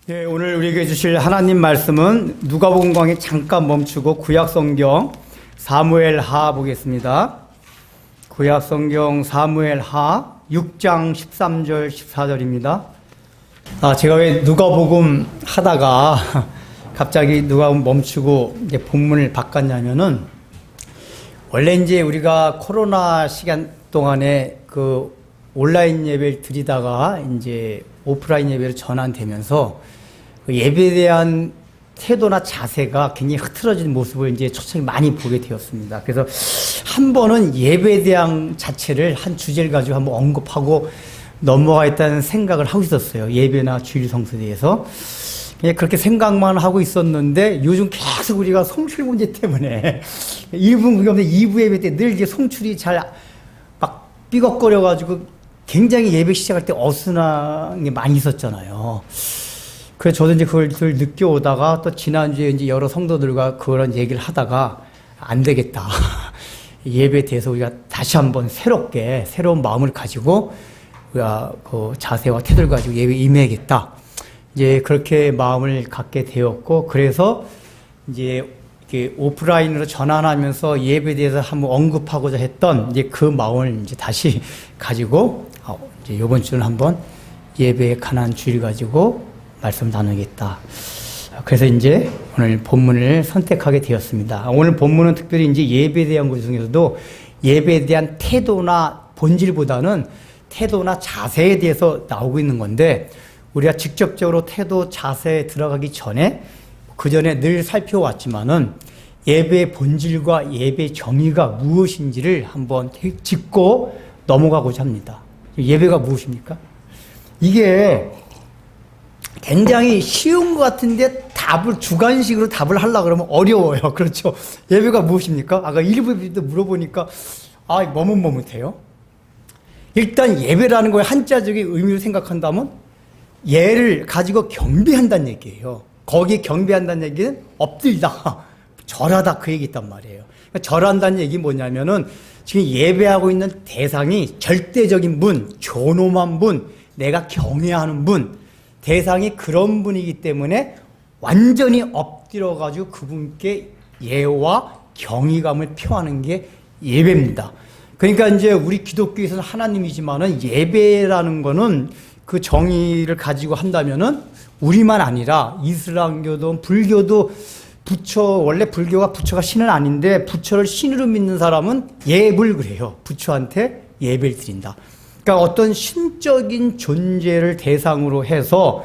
네, 오늘 우리에게 주실 하나님 말씀은 누가복음 강의 잠깐 멈추고 구약성경 사무엘하 보겠습니다. 구약성경 사무엘하 6장 13절 14절입니다. 제가 왜 누가복음 하다가 갑자기 누가복음 멈추고 이제 본문을 바꿨냐면은, 원래 이제 우리가 코로나 시간 동안에 그 온라인 예배를 드리다가 이제 오프라인 예배로 전환되면서 그 예배에 대한 태도나 자세가 굉장히 흐트러진 모습을 이제 초창기 많이 보게 되었습니다. 그래서 한 번은 예배에 대한 자체를 한 주제를 가지고 한번 언급하고 넘어가겠다는 생각을 하고 있었어요. 예배나 주일 성수에 대해서. 그냥 그렇게 생각만 하고 있었는데, 요즘 계속 우리가 송출 문제 때문에 1부 그게 없는데 2부 예배 때 늘 이제 송출이 잘 막 삐걱거려가지고 굉장히 예배 시작할 때 어수선한 게 많이 있었잖아요. 그래서 저도 이제 그걸 느껴오다가 또 지난주에 이제 여러 성도들과 그런 얘기를 하다가 안 되겠다. 예배에 대해서 우리가 다시 한번 새로운 마음을 가지고 우리가 그 자세와 태도를 가지고 예배에 임해야겠다. 이제 그렇게 마음을 갖게 되었고, 그래서 이제 이렇게 오프라인으로 전환하면서 예배에 대해서 한번 언급하고자 했던 이제 그 마음을 이제 다시 가지고 이제 이번 주는 한번 예배에 관한 주의를 가지고 말씀 나누겠다. 그래서 이제 오늘 본문을 선택하게 되었습니다. 오늘 본문은 특별히 이제 예배에 대한 것 중에서도 예배에 대한 태도나 본질보다는 태도나 자세에 대해서 나오고 있는 건데, 우리가 직접적으로 태도 자세에 들어가기 전에 그 전에 늘 살펴왔지만은 예배의 본질과 예배의 정의가 무엇인지를 한번 짚고 넘어가고자 합니다. 예배가 무엇입니까? 이게 굉장히 쉬운 것 같은데 주관식으로 답을 하려고 그러면 어려워요. 그렇죠? 예배가 무엇입니까? 아까 일부에도 물어보니까 머뭇머뭇해요. 일단 예배라는 거에 한자적인 의미로 생각한다면 예를 가지고 경배한다는 얘기예요. 거기에 경배한다는 얘기는 엎드리다, 절하다, 그 얘기 있단 말이에요. 그러니까 절한다는 얘기 뭐냐면은 지금 예배하고 있는 대상이 절대적인 분, 존엄한 분, 내가 경외하는 분, 대상이 그런 분이기 때문에 완전히 엎드려가지고 그분께 예와 경외감을 표하는 게 예배입니다. 그러니까 이제 우리 기독교에서는 하나님이지만은 예배라는 거는 그 정의를 가지고 한다면은 우리만 아니라 이슬람교도 불교도 원래 불교가 부처가 신은 아닌데 부처를 신으로 믿는 사람은 예불 그래요. 부처한테 예배를 드린다. 그러니까 어떤 신적인 존재를 대상으로 해서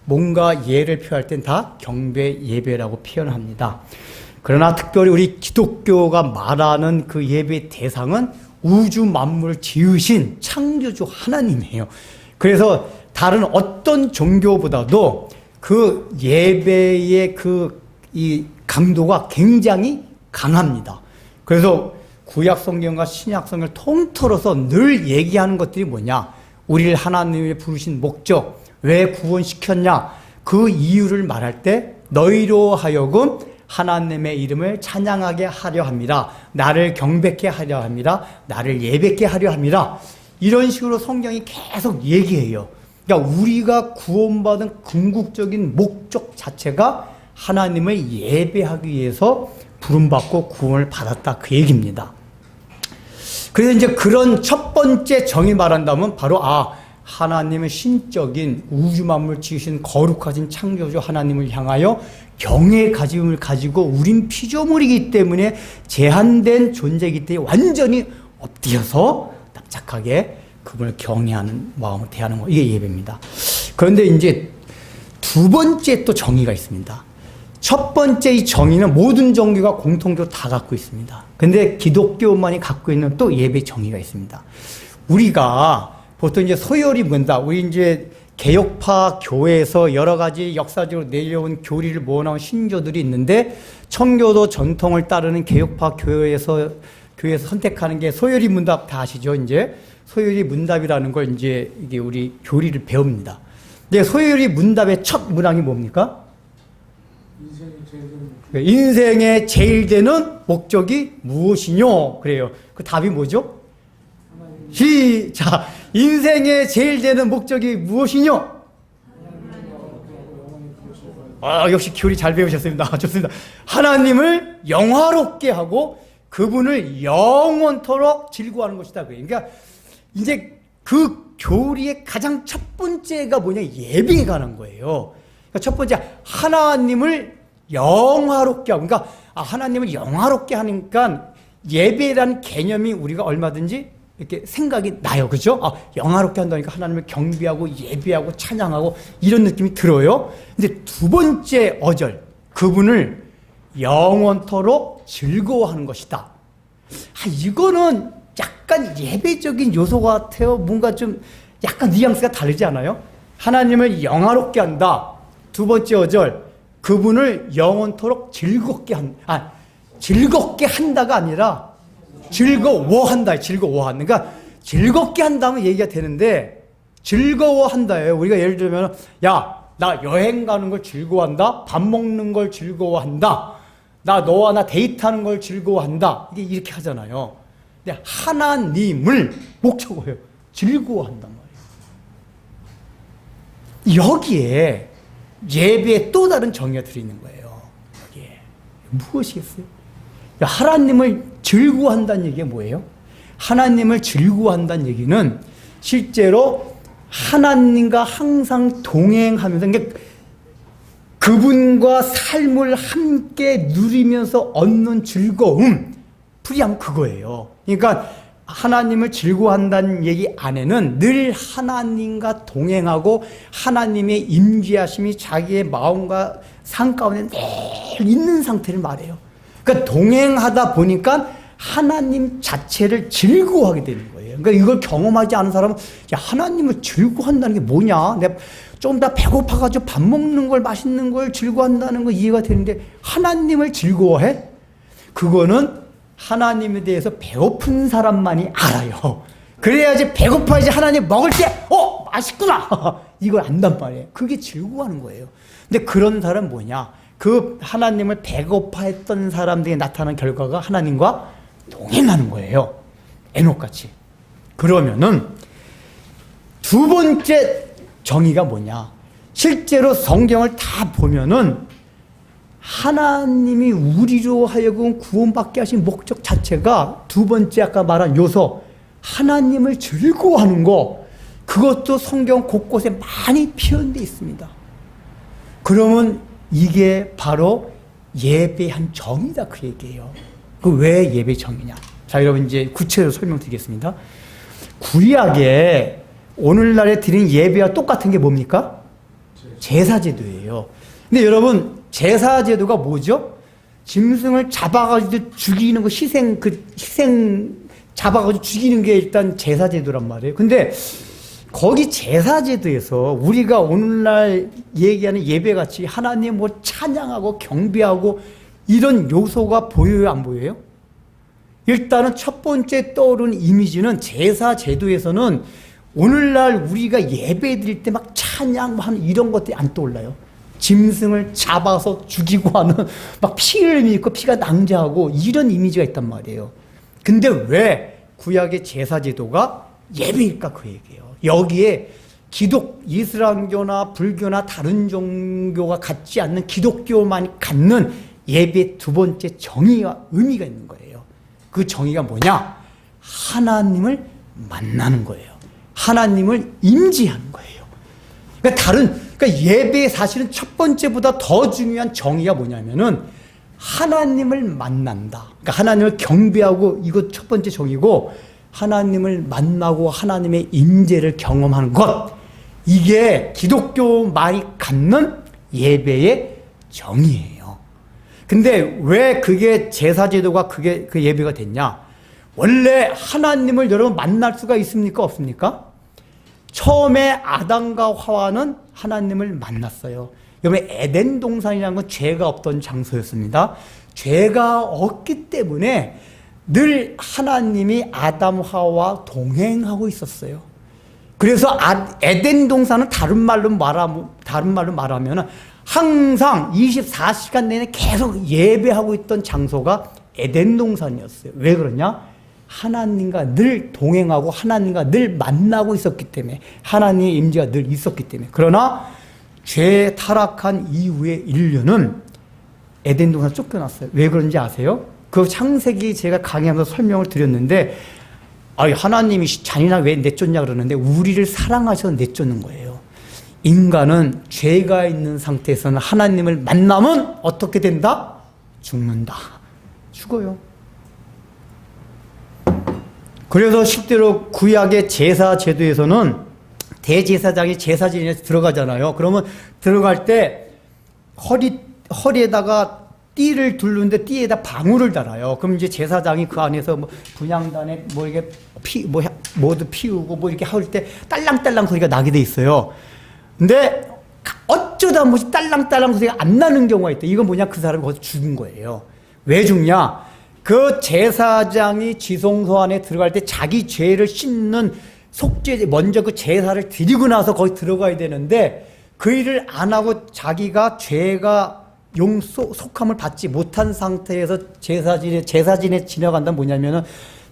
뭔가 예를 표할 땐 다 경배 예배라고 표현합니다. 그러나 특별히 우리 기독교가 말하는 그 예배 대상은 우주 만물을 지으신 창조주 하나님이에요. 그래서 다른 어떤 종교보다도 그 예배의 이 강도가 굉장히 강합니다. 그래서 구약 성경과 신약 성경을 통틀어서 늘 얘기하는 것들이 뭐냐? 우리를 하나님이 부르신 목적, 왜 구원시켰냐? 그 이유를 말할 때 너희로 하여금 하나님의 이름을 찬양하게 하려 합니다. 나를 경배케 하려 합니다. 나를 예배케 하려 합니다. 이런 식으로 성경이 계속 얘기해요. 그러니까 우리가 구원받은 궁극적인 목적 자체가 하나님을 예배하기 위해서 부름받고 구원을 받았다, 그 얘기입니다. 그래서 이제 그런 첫 번째 정의 말한다면 바로 하나님의 신적인 우주 만물 지으신 거룩하신 창조주 하나님을 향하여 경외의 가짐을 가지고 우린 피조물이기 때문에 제한된 존재이기 때문에 완전히 엎드려서 납작하게 그분을 경외하는 마음을 대하는 거, 이게 예배입니다. 그런데 이제 두 번째 또 정의가 있습니다. 첫 번째 이 정의는 모든 종교가 공통적으로 다 갖고 있습니다. 근데 기독교만이 갖고 있는 또 예배 정의가 있습니다. 우리가 보통 이제 소열이 뭔다. 우리 이제 개혁파 교회에서 여러 가지 역사적으로 내려온 교리를 모아놓은 신조들이 있는데, 청교도 전통을 따르는 개혁파 교회에서 선택하는 게 소열이 문답 다 아시죠? 이제 소열이 문답이라는 걸 이제 이게 우리 교리를 배웁니다. 근데 소열이 문답의 첫 문항이 뭡니까? 인생의 제일 되는 목적이 무엇이뇨? 그래요. 그 답이 뭐죠? 인생의 제일 되는 목적이 무엇이뇨? 역시 교리 잘 배우셨습니다. 좋습니다. 하나님을 영화롭게 하고 그분을 영원토록 즐거워하는 것이다. 그러니까 이제 그 교리의 가장 첫 번째가 뭐냐? 예배에 관한 거예요. 그러니까 첫 번째, 하나님을 영화롭게 하고, 그러니까 하나님을 영화롭게 하니까 예배라는 개념이 우리가 얼마든지 이렇게 생각이 나요. 그죠? 영화롭게 한다니까 하나님을 경배하고 예배하고 찬양하고 이런 느낌이 들어요. 근데 두 번째 어절, 그분을 영원토록 즐거워하는 것이다. 이거는 약간 예배적인 요소 같아요. 뭔가 좀 약간 뉘앙스가 다르지 않아요? 하나님을 영화롭게 한다. 두 번째 어절, 그분을 영원토록 즐겁게 즐겁게 한다가 아니라 즐거워한다. 즐거워한다. 그러니까 즐겁게 한다면 얘기가 되는데 즐거워한다예요. 우리가 예를 들면 나 여행 가는 걸 즐거워한다. 밥 먹는 걸 즐거워한다. 너와 나 데이트하는 걸 즐거워한다. 이게 이렇게 하잖아요. 근데 하나님을 목적어예요. 즐거워한단 말이에요. 여기에 예배에 또 다른 정의가 들어있는 거예요. 여기에 무엇이겠어요? 하나님을 즐거워한다는 얘기가 뭐예요? 하나님을 즐거워한다는 얘기는 실제로 하나님과 항상 동행하면서, 그러니까 그분과 삶을 함께 누리면서 얻는 즐거움, 풀이하면 그거예요. 그러니까 하나님을 즐거워한다는 얘기 안에는 늘 하나님과 동행하고 하나님의 임재하심이 자기의 마음과 삶 가운데 늘 있는 상태를 말해요. 그러니까 동행하다 보니까 하나님 자체를 즐거워하게 되는 거예요. 그러니까 이걸 경험하지 않은 사람은 하나님을 즐거워한다는 게 뭐냐? 내가 좀 더 배고파가지고 밥 먹는 걸, 맛있는 걸 즐거워한다는 거 이해가 되는데 하나님을 즐거워해? 그거는 하나님에 대해서 배고픈 사람만이 알아요. 그래야지 배고파야지 하나님 먹을 때 맛있구나 이걸 안단 말이에요. 그게 즐거워하는 거예요. 근데 그런 사람은 뭐냐? 그 하나님을 배고파했던 사람들이 나타난 결과가 하나님과 동행하는 거예요. 에녹같이. 그러면은 두 번째 정의가 뭐냐? 실제로 성경을 다 보면은 하나님이 우리로 하여금 구원받게 하신 목적 자체가 두 번째 아까 말한 요소, 하나님을 즐거워하는 거, 그것도 성경 곳곳에 많이 표현되어 있습니다. 그러면 이게 바로 예배의 한 정의다, 그 얘기예요. 그 왜 예배 정의냐? 자, 여러분 이제 구체적으로 설명드리겠습니다. 구약에 오늘날에 드리는 예배와 똑같은 게 뭡니까? 제사제도예요. 근데 여러분, 제사제도가 뭐죠? 짐승을 잡아가지고 죽이는 거, 희생 잡아가지고 죽이는 게 일단 제사제도란 말이에요. 근데 거기 제사제도에서 우리가 오늘날 얘기하는 예배같이 하나님 찬양하고 경배하고 이런 요소가 보여요, 안 보여요? 일단은 첫 번째 떠오르는 이미지는 제사제도에서는 오늘날 우리가 예배 드릴 때 막 찬양 하는 이런 것들이 안 떠올라요. 짐승을 잡아서 죽이고 하는 막 피를 흘리고 피가 낭자하고 이런 이미지가 있단 말이에요. 근데 왜 구약의 제사제도가 예배일까? 그 얘기예요. 여기에 이슬람교나 불교나 다른 종교가 갖지 않는 기독교만 갖는 예배의 두 번째 정의와 의미가 있는 거예요. 그 정의가 뭐냐? 하나님을 만나는 거예요. 하나님을 임재하는 거예요. 그러니까 예배의 사실은 첫 번째보다 더 중요한 정의가 뭐냐면은 하나님을 만난다. 그러니까 하나님을 경배하고, 이거 첫 번째 정의고, 하나님을 만나고 하나님의 임재를 경험하는 것, 이게 기독교만이 갖는 예배의 정의예요. 근데 왜 그게 제사제도가 그 예배가 됐냐? 원래 하나님을 여러분 만날 수가 있습니까? 없습니까? 처음에 아담과 하와는 하나님을 만났어요. 여러분, 에덴 동산이라는 건 죄가 없던 장소였습니다. 죄가 없기 때문에 늘 하나님이 아담 하와와 동행하고 있었어요. 그래서 에덴 동산은 다른 말로 말하면 항상 24시간 내내 계속 예배하고 있던 장소가 에덴 동산이었어요. 왜 그러냐? 하나님과 늘 동행하고 하나님과 늘 만나고 있었기 때문에, 하나님의 임재가 늘 있었기 때문에. 그러나 죄 타락한 이후에 인류는 에덴 동산 쫓겨났어요. 왜 그런지 아세요? 그 창세기 제가 강의하면서 설명을 드렸는데, 하나님이 잔인하게 왜 내쫓냐 그러는데, 우리를 사랑하셔서 내쫓는 거예요. 인간은 죄가 있는 상태에서는 하나님을 만나면 어떻게 된다? 죽는다. 죽어요. 그래서 실제로 구약의 제사 제도에서는 대제사장이 제사진에 들어가잖아요. 그러면 들어갈 때 허리에다가 띠를 두르는데 띠에다 방울을 달아요. 그럼 이제 제사장이 그 안에서 뭐 분향단에 뭐 이게 모두 피우고 뭐 이렇게 할 때 딸랑딸랑 소리가 나게 돼 있어요. 근데 어쩌다 뭐지 딸랑딸랑 소리가 안 나는 경우가 있다. 이건 뭐냐? 그 사람이 거기서 죽은 거예요. 왜 죽냐? 그 제사장이 지성소 안에 들어갈 때 자기 죄를 씻는 속죄, 먼저 그 제사를 드리고 나서 거기 들어가야 되는데 그 일을 안 하고 자기가 죄가 속함을 받지 못한 상태에서 제사진에 지나간다면 뭐냐면은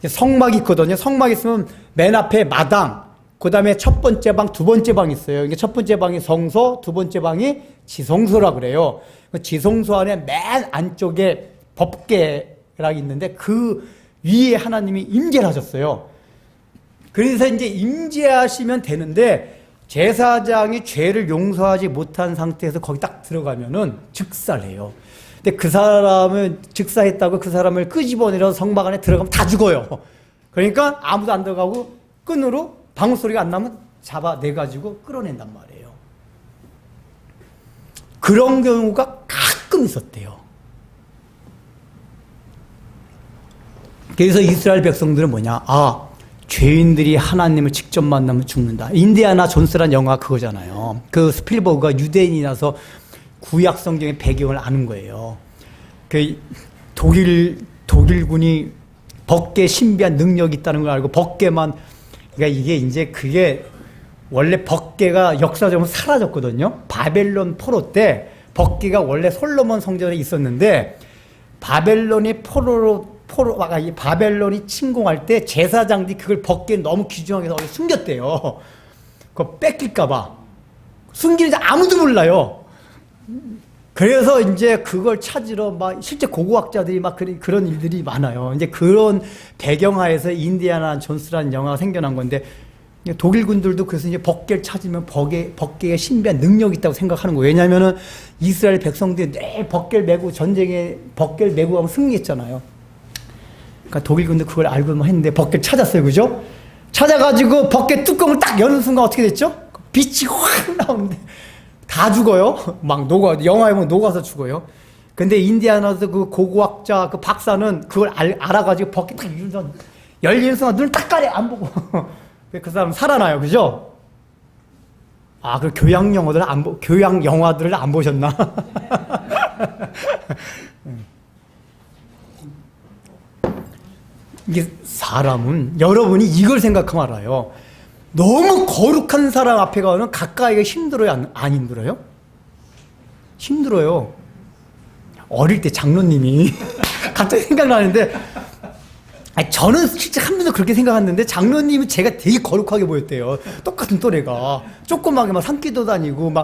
성막이 있거든요. 성막이 있으면 맨 앞에 마당, 그 다음에 첫 번째 방, 두 번째 방이 있어요. 이게 첫 번째 방이 성소, 두 번째 방이 지성소라 그래요. 그 지성소 안에 맨 안쪽에 법궤가 있는데 그 위에 하나님이 임재를 하셨어요. 그래서 이제 임재하시면 되는데 제사장이 죄를 용서하지 못한 상태에서 거기 딱 들어가면은 즉사해요. 근데 그 사람은 즉사했다고 그 사람을 끄집어내려서 성막 안에 들어가면 다 죽어요. 그러니까 아무도 안 들어가고 끈으로 방울 소리가 안 나면 잡아내가지고 끌어낸단 말이에요. 그런 경우가 가끔 있었대요. 그래서 이스라엘 백성들은 뭐냐? 죄인들이 하나님을 직접 만나면 죽는다. 인디아나 존스란 영화 그거잖아요. 그 스필버그가 유대인이라서 구약 성경의 배경을 아는 거예요. 그 독일군이 법궤 신비한 능력이 있다는 걸 알고 법궤만, 그러니까 그게 원래 법궤가 역사적으로 사라졌거든요. 바벨론 포로 때 법궤가 원래 솔로몬 성전에 있었는데 바벨론이 침공할 때 제사장들이 그걸 법궤 너무 귀중하게 해서 숨겼대요. 그거 뺏길까봐. 숨기는지 아무도 몰라요. 그래서 이제 그걸 찾으러 실제 고고학자들이 그런 일들이 많아요. 이제 그런 배경하에서 인디아나 존스라는 영화가 생겨난 건데, 독일군들도 그래서 이제 법궤를 찾으면 법궤에 신비한 능력이 있다고 생각하는 거예요. 왜냐면은 이스라엘 백성들이 늘 법궤를 메고 전쟁에 법궤를 메고 가면 승리했잖아요. 그러니까 독일군도 그걸 알고만 했는데 법궤를 찾았어요. 그죠? 찾아가지고 법궤 뚜껑을 딱 여는 순간 어떻게 됐죠? 빛이 확 나오는데 다 죽어요. 영화에 보면 녹아서 죽어요. 근데 인디아나에서 그 고고학자, 그 박사는 그걸 알아가지고 법궤 딱 열리는 순간 눈을 딱 가려 안 보고. 그 사람 살아나요. 그죠? 그 교양 영화들을 안 보셨나? 이게 사람은, 여러분이 이걸 생각하면 알아요. 너무 거룩한 사람 앞에 가면 가까이가 힘들어요? 안 힘들어요? 힘들어요. 어릴 때 장로님이 갑자기 생각나는데, 저는 실제 한 번도 그렇게 생각했는데 장로님은 제가 되게 거룩하게 보였대요. 똑같은 또래가 조그맣게 산기도 다니고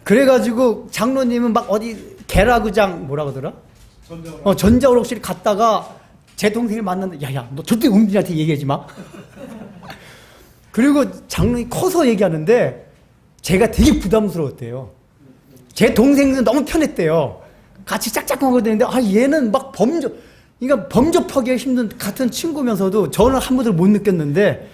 그래가지고 장로님은 어디 계라구장 뭐라 그러더라? 전자오락실 갔다가 제 동생을 만났는데, 야야 너 절대 은빈이한테 얘기하지 마. 그리고 장로님이 커서 얘기하는데 제가 되게 부담스러웠대요. 제 동생은 너무 편했대요. 같이 짝짝하고 되는데 얘는 범접하기가 힘든 같은 친구면서도 저는 한 번도 못 느꼈는데,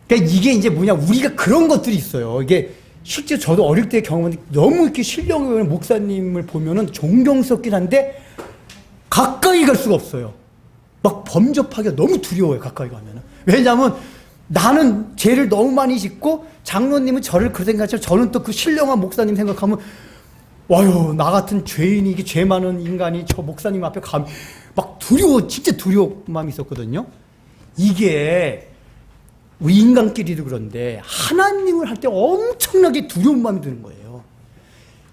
그러니까 이게 이제 뭐냐, 우리가 그런 것들이 있어요. 이게 실제 저도 어릴 때 경험했는데 너무 이렇게 신령 있는 목사님을 보면은 존경스럽긴 한데 가까이 갈 수가 없어요. 범접하기가 너무 두려워요. 가까이 가면은. 왜냐하면 나는 죄를 너무 많이 짓고 장로님은 저를 그렇게 생각하지만 저는 또 그 신령한 목사님 생각하면 나 같은 죄인이, 이게 죄 많은 인간이 저 목사님 앞에 가면 두려워, 진짜 두려운 마음이 있었거든요. 이게 우리 인간끼리도 그런데 하나님을 할 때 엄청나게 두려운 마음이 드는 거예요.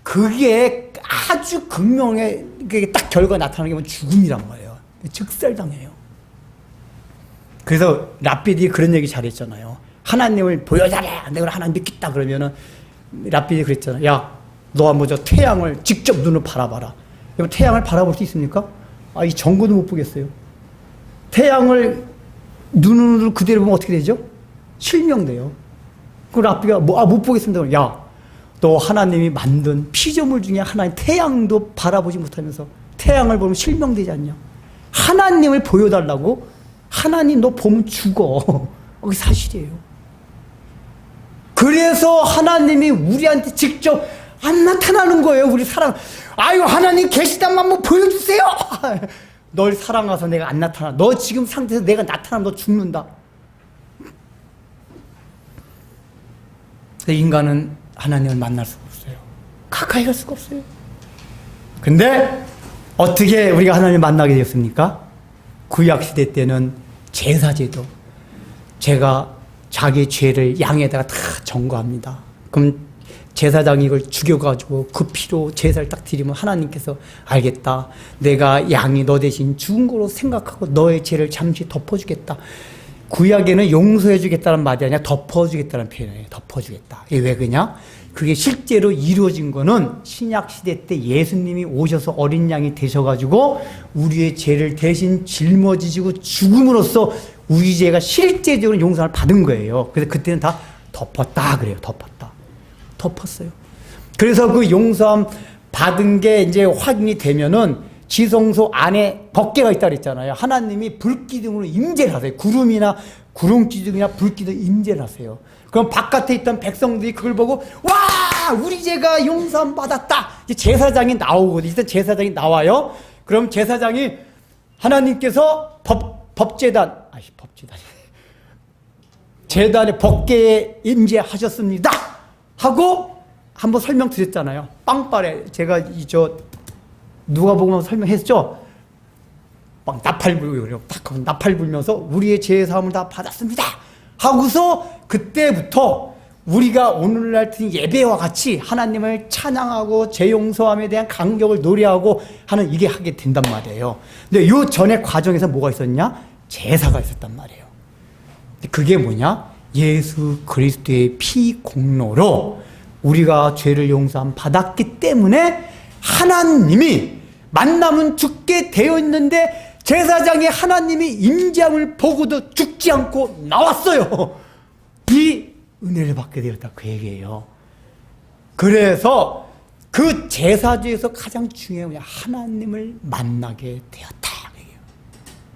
그게 아주 극명하게 딱 결과가 나타나게 되면 죽음이란 말이에요. 즉살당해요. 그래서 라피디 그런 얘기 잘했잖아요. 하나님을 보여달래. 내가 하나님 믿겠다 그러면은 랍비이 그랬잖아. 야, 너 한번 저 태양을 직접 눈으로 바라봐라. 여러분, 태양을 바라볼 수 있습니까? 이 전구도 못 보겠어요. 태양을 눈으로 그대로 보면 어떻게 되죠? 실명돼요. 그 랍비가 못 보겠습니다. 야, 너 하나님이 만든 피조물 중에 하나인 태양도 바라보지 못하면서 태양을 보면 실명되지 않냐? 하나님을 보여달라고? 하나님 너 보면 죽어. 그게 사실이에요. 그래서 하나님이 우리한테 직접 안 나타나는 거예요. 우리 사랑. 아유, 하나님 계시단 한번 보여주세요. 널 사랑해서 내가 안 나타나. 너 지금 상태에서 내가 나타나면 너 죽는다. 인간은 하나님을 만날 수가 없어요. 가까이 갈 수가 없어요. 근데 어떻게 우리가 하나님을 만나게 되었습니까? 구약시대 때는 제사제도. 제가 자기 죄를 양에다가 다 전거합니다. 그럼 제사장이 이걸 죽여가지고 그 피로 제사를 딱 드리면 하나님께서 알겠다. 내가 양이 너 대신 죽은 거로 생각하고 너의 죄를 잠시 덮어주겠다. 구약에는 용서해주겠다는 말이 아니라 덮어주겠다는 표현이에요. 덮어주겠다. 이게 왜 그러냐? 그게 실제로 이루어진 거는 신약시대 때 예수님이 오셔서 어린 양이 되셔가지고 우리의 죄를 대신 짊어지시고 죽음으로써 우리 죄가 실제적으로 용서를 받은 거예요. 그래서 그때는 다 덮었다 그래요. 덮었어요. 그래서 그 용서함 받은 게 이제 확인이 되면은 지성소 안에 법궤가 있다 그랬잖아요. 하나님이 불기둥으로 임재를 하세요. 구름이나 구름기둥이나 불기둥 임재를 하세요. 그럼 바깥에 있던 백성들이 그걸 보고 와, 우리 죄가 용서함 받았다. 이제 제사장이 나오거든요. 일단 제사장이 나와요. 그럼 제사장이 하나님께서 제단의 법궤에 임재하셨습니다 하고 한번 설명드렸잖아요. 빵빠레 제가 누가복음 설명했죠. 막 나팔 불고 딱 나팔 불면서 우리의 죄 사함을 다 받았습니다 하고서 그때부터 우리가 오늘날 같은 예배와 같이 하나님을 찬양하고 죄 용서함에 대한 감격을 노래하고 하는 이게 하게 된단 말이에요. 근데 요 전에 과정에서 뭐가 있었냐? 제사가 있었단 말이에요. 그게 뭐냐? 예수 그리스도의 피 공로로 우리가 죄를 용서함 받았기 때문에 하나님이 만나면 죽게 되어 있는데 제사장이 하나님이 임재함을 보고도 죽지 않고 나왔어요. 이 은혜를 받게 되었다 그 얘기예요. 그래서 그 제사 중에서 가장 중요한 게 하나님을 만나게 되었다.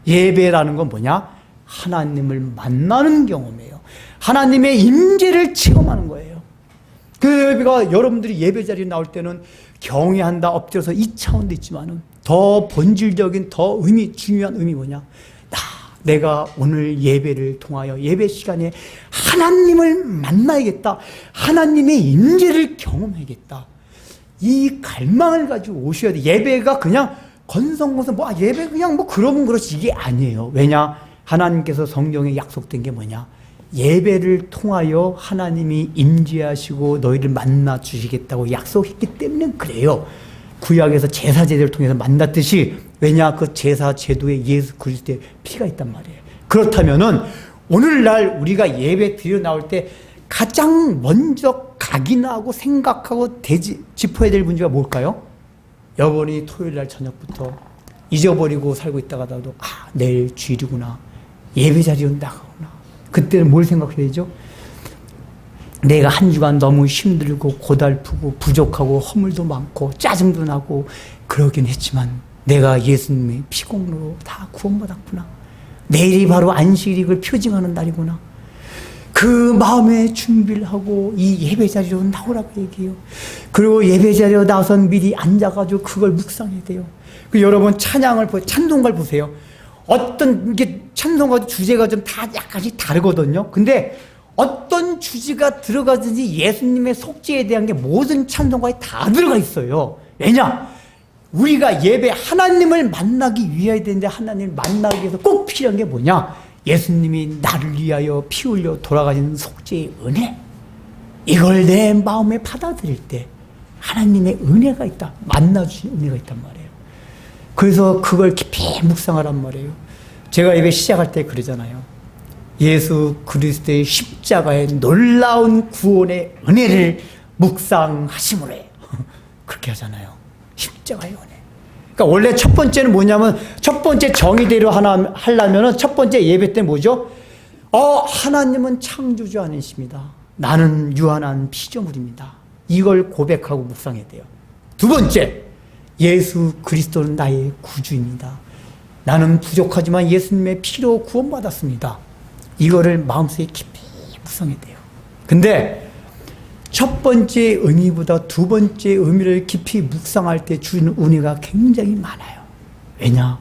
예배라는 건 뭐냐? 하나님을 만나는 경험이에요. 하나님의 임재를 체험하는 거예요. 그 예배가 여러분들이 예배 자리에 나올 때는 경외한다 엎드려서 이 차원도 있지만은 더 본질적인 더 중요한 의미 뭐냐? 내가 오늘 예배를 통하여 예배 시간에 하나님을 만나야겠다. 하나님의 임재를 경험해야겠다. 이 갈망을 가지고 오셔야 돼. 예배가 그냥 건성건성 예배 그냥 그러면 그렇지 이게 아니에요. 왜냐? 하나님께서 성경에 약속된 게 뭐냐? 예배를 통하여 하나님이 임재하시고 너희를 만나 주시겠다고 약속했기 때문에 그래요. 구약에서 제사 제도를 통해서 만났듯이 왜냐? 그 제사 제도에 예수 그리스도의 피가 있단 말이에요. 그렇다면은 오늘날 우리가 예배 드려 나올 때 가장 먼저 각인하고 생각하고 짚어야 될 문제가 뭘까요? 여러분이 토요일날 저녁부터 잊어버리고 살고 있다가도 내일 주일이구나. 예배 자리로 나가구나. 그때는 뭘 생각해야 되죠? 내가 한 주간 너무 힘들고 고달프고 부족하고 허물도 많고 짜증도 나고 그러긴 했지만 내가 예수님의 피공로로 다 구원받았구나. 내일이 바로 안식일을 표징하는 날이구나. 그 마음의 준비를 하고 이 예배 자리로 나오라고 얘기해요. 그리고 예배 자리로 나와서 미리 앉아가지고 그걸 묵상해야 돼요. 여러분 찬송가를 보세요. 어떤 이게 찬송가 주제가 좀 다 약간씩 다르거든요. 근데 어떤 주제가 들어가든지 예수님의 속죄에 대한 게 모든 찬송가에 다 들어가 있어요. 왜냐? 우리가 예배 하나님을 만나기 위해야 되는데 하나님을 만나기 위해서 꼭 필요한 게 뭐냐? 예수님이 나를 위하여 피 흘려 돌아가신 속죄의 은혜. 이걸 내 마음에 받아들일 때 하나님의 은혜가 있다. 만나주신 은혜가 있단 말이에요. 그래서 그걸 깊이 묵상하란 말이에요. 제가 예배 시작할 때 그러잖아요. 예수 그리스도의 십자가의 놀라운 구원의 은혜를 묵상하심으로 해요. 그렇게 하잖아요. 십자가의 은혜. 그러니까 원래 첫 번째는 뭐냐면, 첫 번째 정의대로 하나 하려면은 첫 번째 예배 때 뭐죠? 하나님은 창조주 아니십니다. 나는 유한한 피조물입니다. 이걸 고백하고 묵상해야 돼요. 두 번째, 예수 그리스도는 나의 구주입니다. 나는 부족하지만 예수님의 피로 구원받았습니다. 이거를 마음속에 깊이 묵상해야 돼요. 근데 첫 번째 의미보다 두 번째 의미를 깊이 묵상할 때 주는 은혜가 굉장히 많아요. 왜냐?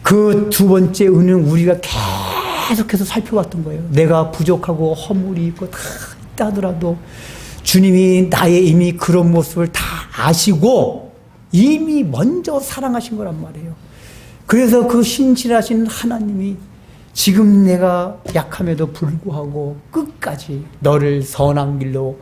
그 두 번째 은혜는 우리가 계속해서 살펴봤던 거예요. 내가 부족하고 허물이 있고 다 있다 하더라도 주님이 나의 이미 그런 모습을 다 아시고 이미 먼저 사랑하신 거란 말이에요. 그래서 그 신실하신 하나님이 지금 내가 약함에도 불구하고 끝까지 너를 선한 길로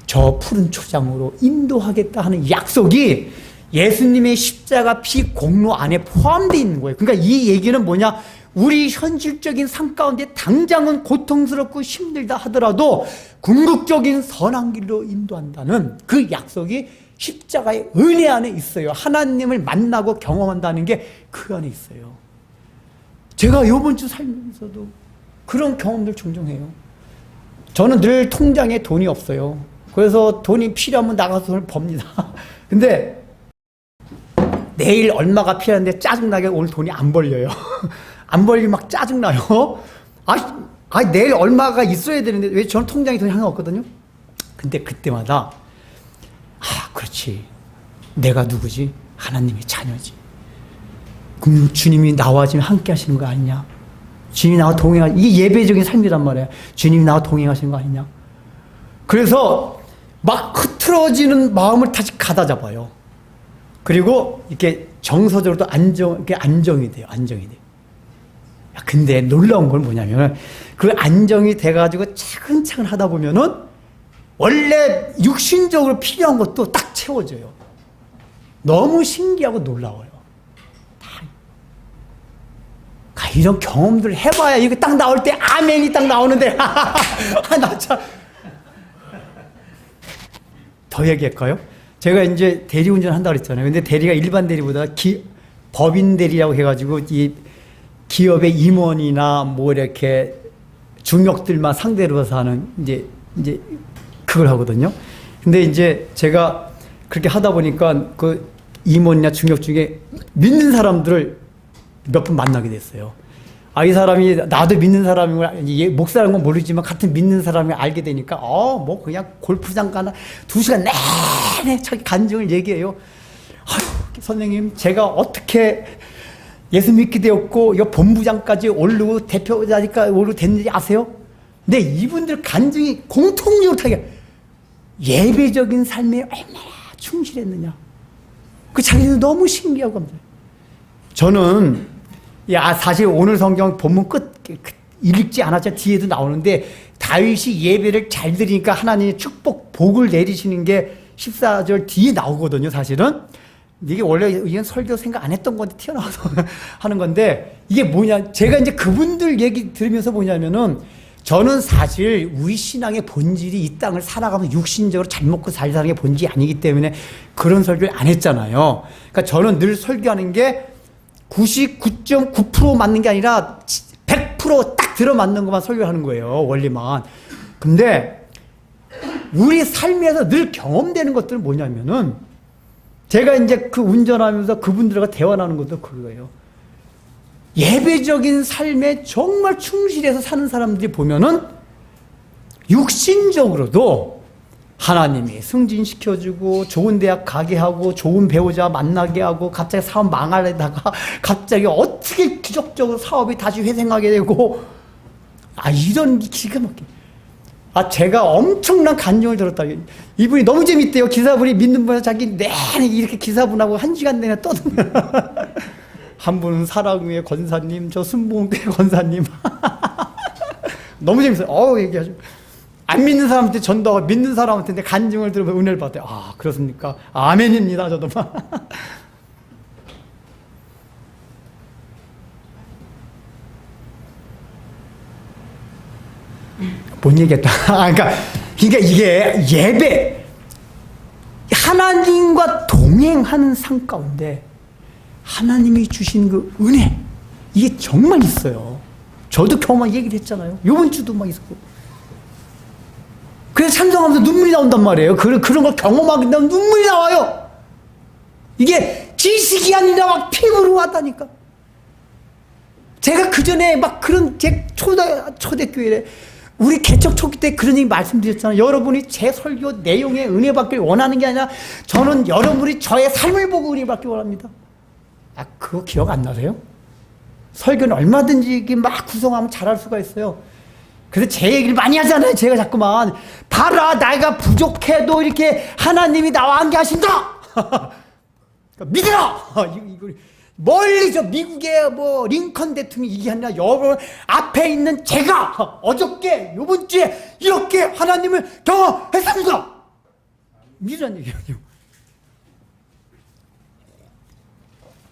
저 푸른 초장으로 인도하겠다 하는 약속이 예수님의 십자가 피 공로 안에 포함되어 있는 거예요. 그러니까 이 얘기는 뭐냐? 우리 현실적인 삶 가운데 당장은 고통스럽고 힘들다 하더라도 궁극적인 선한 길로 인도한다는 그 약속이 십자가의 은혜 안에 있어요. 하나님을 만나고 경험한다는 게 그 안에 있어요. 제가 이번 주 살면서도 그런 경험들 종종 해요. 저는 늘 통장에 돈이 없어요. 그래서 돈이 필요하면 나가서 돈을 법니다. 근데 내일 얼마가 필요한데 짜증나게 오늘 돈이 안 벌려요. 안 벌리면 막 짜증나요. 내일 얼마가 있어야 되는데 왜 저는 통장에 돈이 하나 없거든요. 근데 그때마다 그렇지. 내가 누구지? 하나님의 자녀지. 그럼 주님이 나와 지금 함께 하시는 거 아니냐? 주님이 나와 이게 예배적인 삶이란 말이에요. 주님이 나와 동행하시는 거 아니냐? 그래서 막 흐트러지는 마음을 다시 가다 잡아요. 그리고 이렇게 정서적으로도 안정이 돼요. 안정이 돼요. 근데 놀라운 건 뭐냐면 그 안정이 돼가지고 차근차근 하다 보면은 원래 육신적으로 필요한 것도 딱 채워져요. 너무 신기하고 놀라워요. 이런 경험들을 해봐야 이거 딱 나올 때 아멘이 딱 나오는데 나 참. 더 얘기할까요? 제가 이제 대리운전 한다고 그랬잖아요. 근데 대리가 일반 대리보다 법인 대리라고 해가지고 이 기업의 임원이나 뭐 이렇게 중역들만 상대로 해서 하는 이제 그걸 하거든요. 근데 이제 제가 그렇게 하다 보니까 그 임원이나 중역 중에 믿는 사람들을 몇 번 만나게 됐어요. 이 사람이 나도 믿는 사람인 목사라는 건 모르지만 같은 믿는 사람을 알게 되니까 뭐 그냥 골프장 가나 2시간 내내 자기 간증을 얘기해요. 선생님 제가 어떻게 예수 믿게 되었고 이 본부장까지 오르고 대표자니까 오르고 됐는지 아세요? 근데 이분들 간증이 공통적으로 타게 예배적인 삶에 얼마나 충실했느냐. 그 자기들 너무 신기하고 합니다. 저는 사실 오늘 성경 본문 끝 읽지 않았죠. 뒤에도 나오는데 다윗이 예배를 잘 드리니까 하나님이 축복 복을 내리시는 게 14절 뒤에 나오거든요. 사실은 이게 원래 이건 설교 생각 안 했던 건데 튀어나와서 하는 건데 이게 뭐냐? 제가 이제 그분들 얘기 들으면서 뭐냐면은 저는 사실 우리 신앙의 본질이 이 땅을 살아가면서 육신적으로 잘 먹고 잘 사는 게 본질이 아니기 때문에 그런 설교를 안 했잖아요. 그러니까 저는 늘 설교하는 게 99.9% 맞는 게 아니라 100% 딱 들어맞는 것만 설교하는 거예요. 원리만. 근데 우리 삶에서 늘 경험되는 것들은 뭐냐면은 제가 이제 그 운전하면서 그분들과 대화 나누는 것도 그거예요. 예배적인 삶에 정말 충실해서 사는 사람들이 보면은 육신적으로도 하나님이 승진시켜주고 좋은 대학 가게 하고 좋은 배우자 만나게 하고 갑자기 사업 망하려다가 갑자기 어떻게 기적적으로 사업이 다시 회생하게 되고 이런 기가 막히게 제가 엄청난 간증을 들었다. 이분이 너무 재밌대요. 기사분이 믿는 분에서 자기 내내 이렇게 기사분하고 1시간 내내 떠드는 한 분은 사랑의 권사님, 저 순복음교회 권사님 너무 재밌어요. 얘기하죠. 안 믿는 사람한테 전도하고 믿는 사람한테 간증을 들으면 은혜를 받아요. 그렇습니까? 아멘입니다. 저도 뭔 얘기했다. 그러니까 그러니까 이게 예배, 하나님과 동행하는 삶 가운데 하나님이 주신 그 은혜, 이게 정말 있어요. 저도 경험한 얘기를 했잖아요. 이번 주도 막 있었고. 그래서 찬송하면서 눈물이 나온단 말이에요. 그런 걸 경험하게 되면 눈물이 나와요. 이게 지식이 아니라 막 피부로 왔다니까. 제가 그 전에 막 그런 제 초대교회에 우리 개척 초기 때 그런 얘기 말씀드렸잖아요. 여러분이 제 설교 내용에 은혜 받길 원하는 게 아니라 저는 여러분이 저의 삶을 보고 은혜 받길 원합니다. 아, 그거 기억 안 나세요? 설교는 얼마든지 막 구성하면 잘할 수가 있어요. 그래서 제 얘기를 많이 하잖아요. 제가 자꾸만 봐라, 내가 부족해도 이렇게 하나님이 나와 함께 하신다. 믿으라. 이거 멀리 저 미국의 뭐 링컨 대통령이 이게 아니라 여러분 앞에 있는 제가 어저께 요번 주에 이렇게 하나님을 경험했습니다. 믿으라는 얘기예요.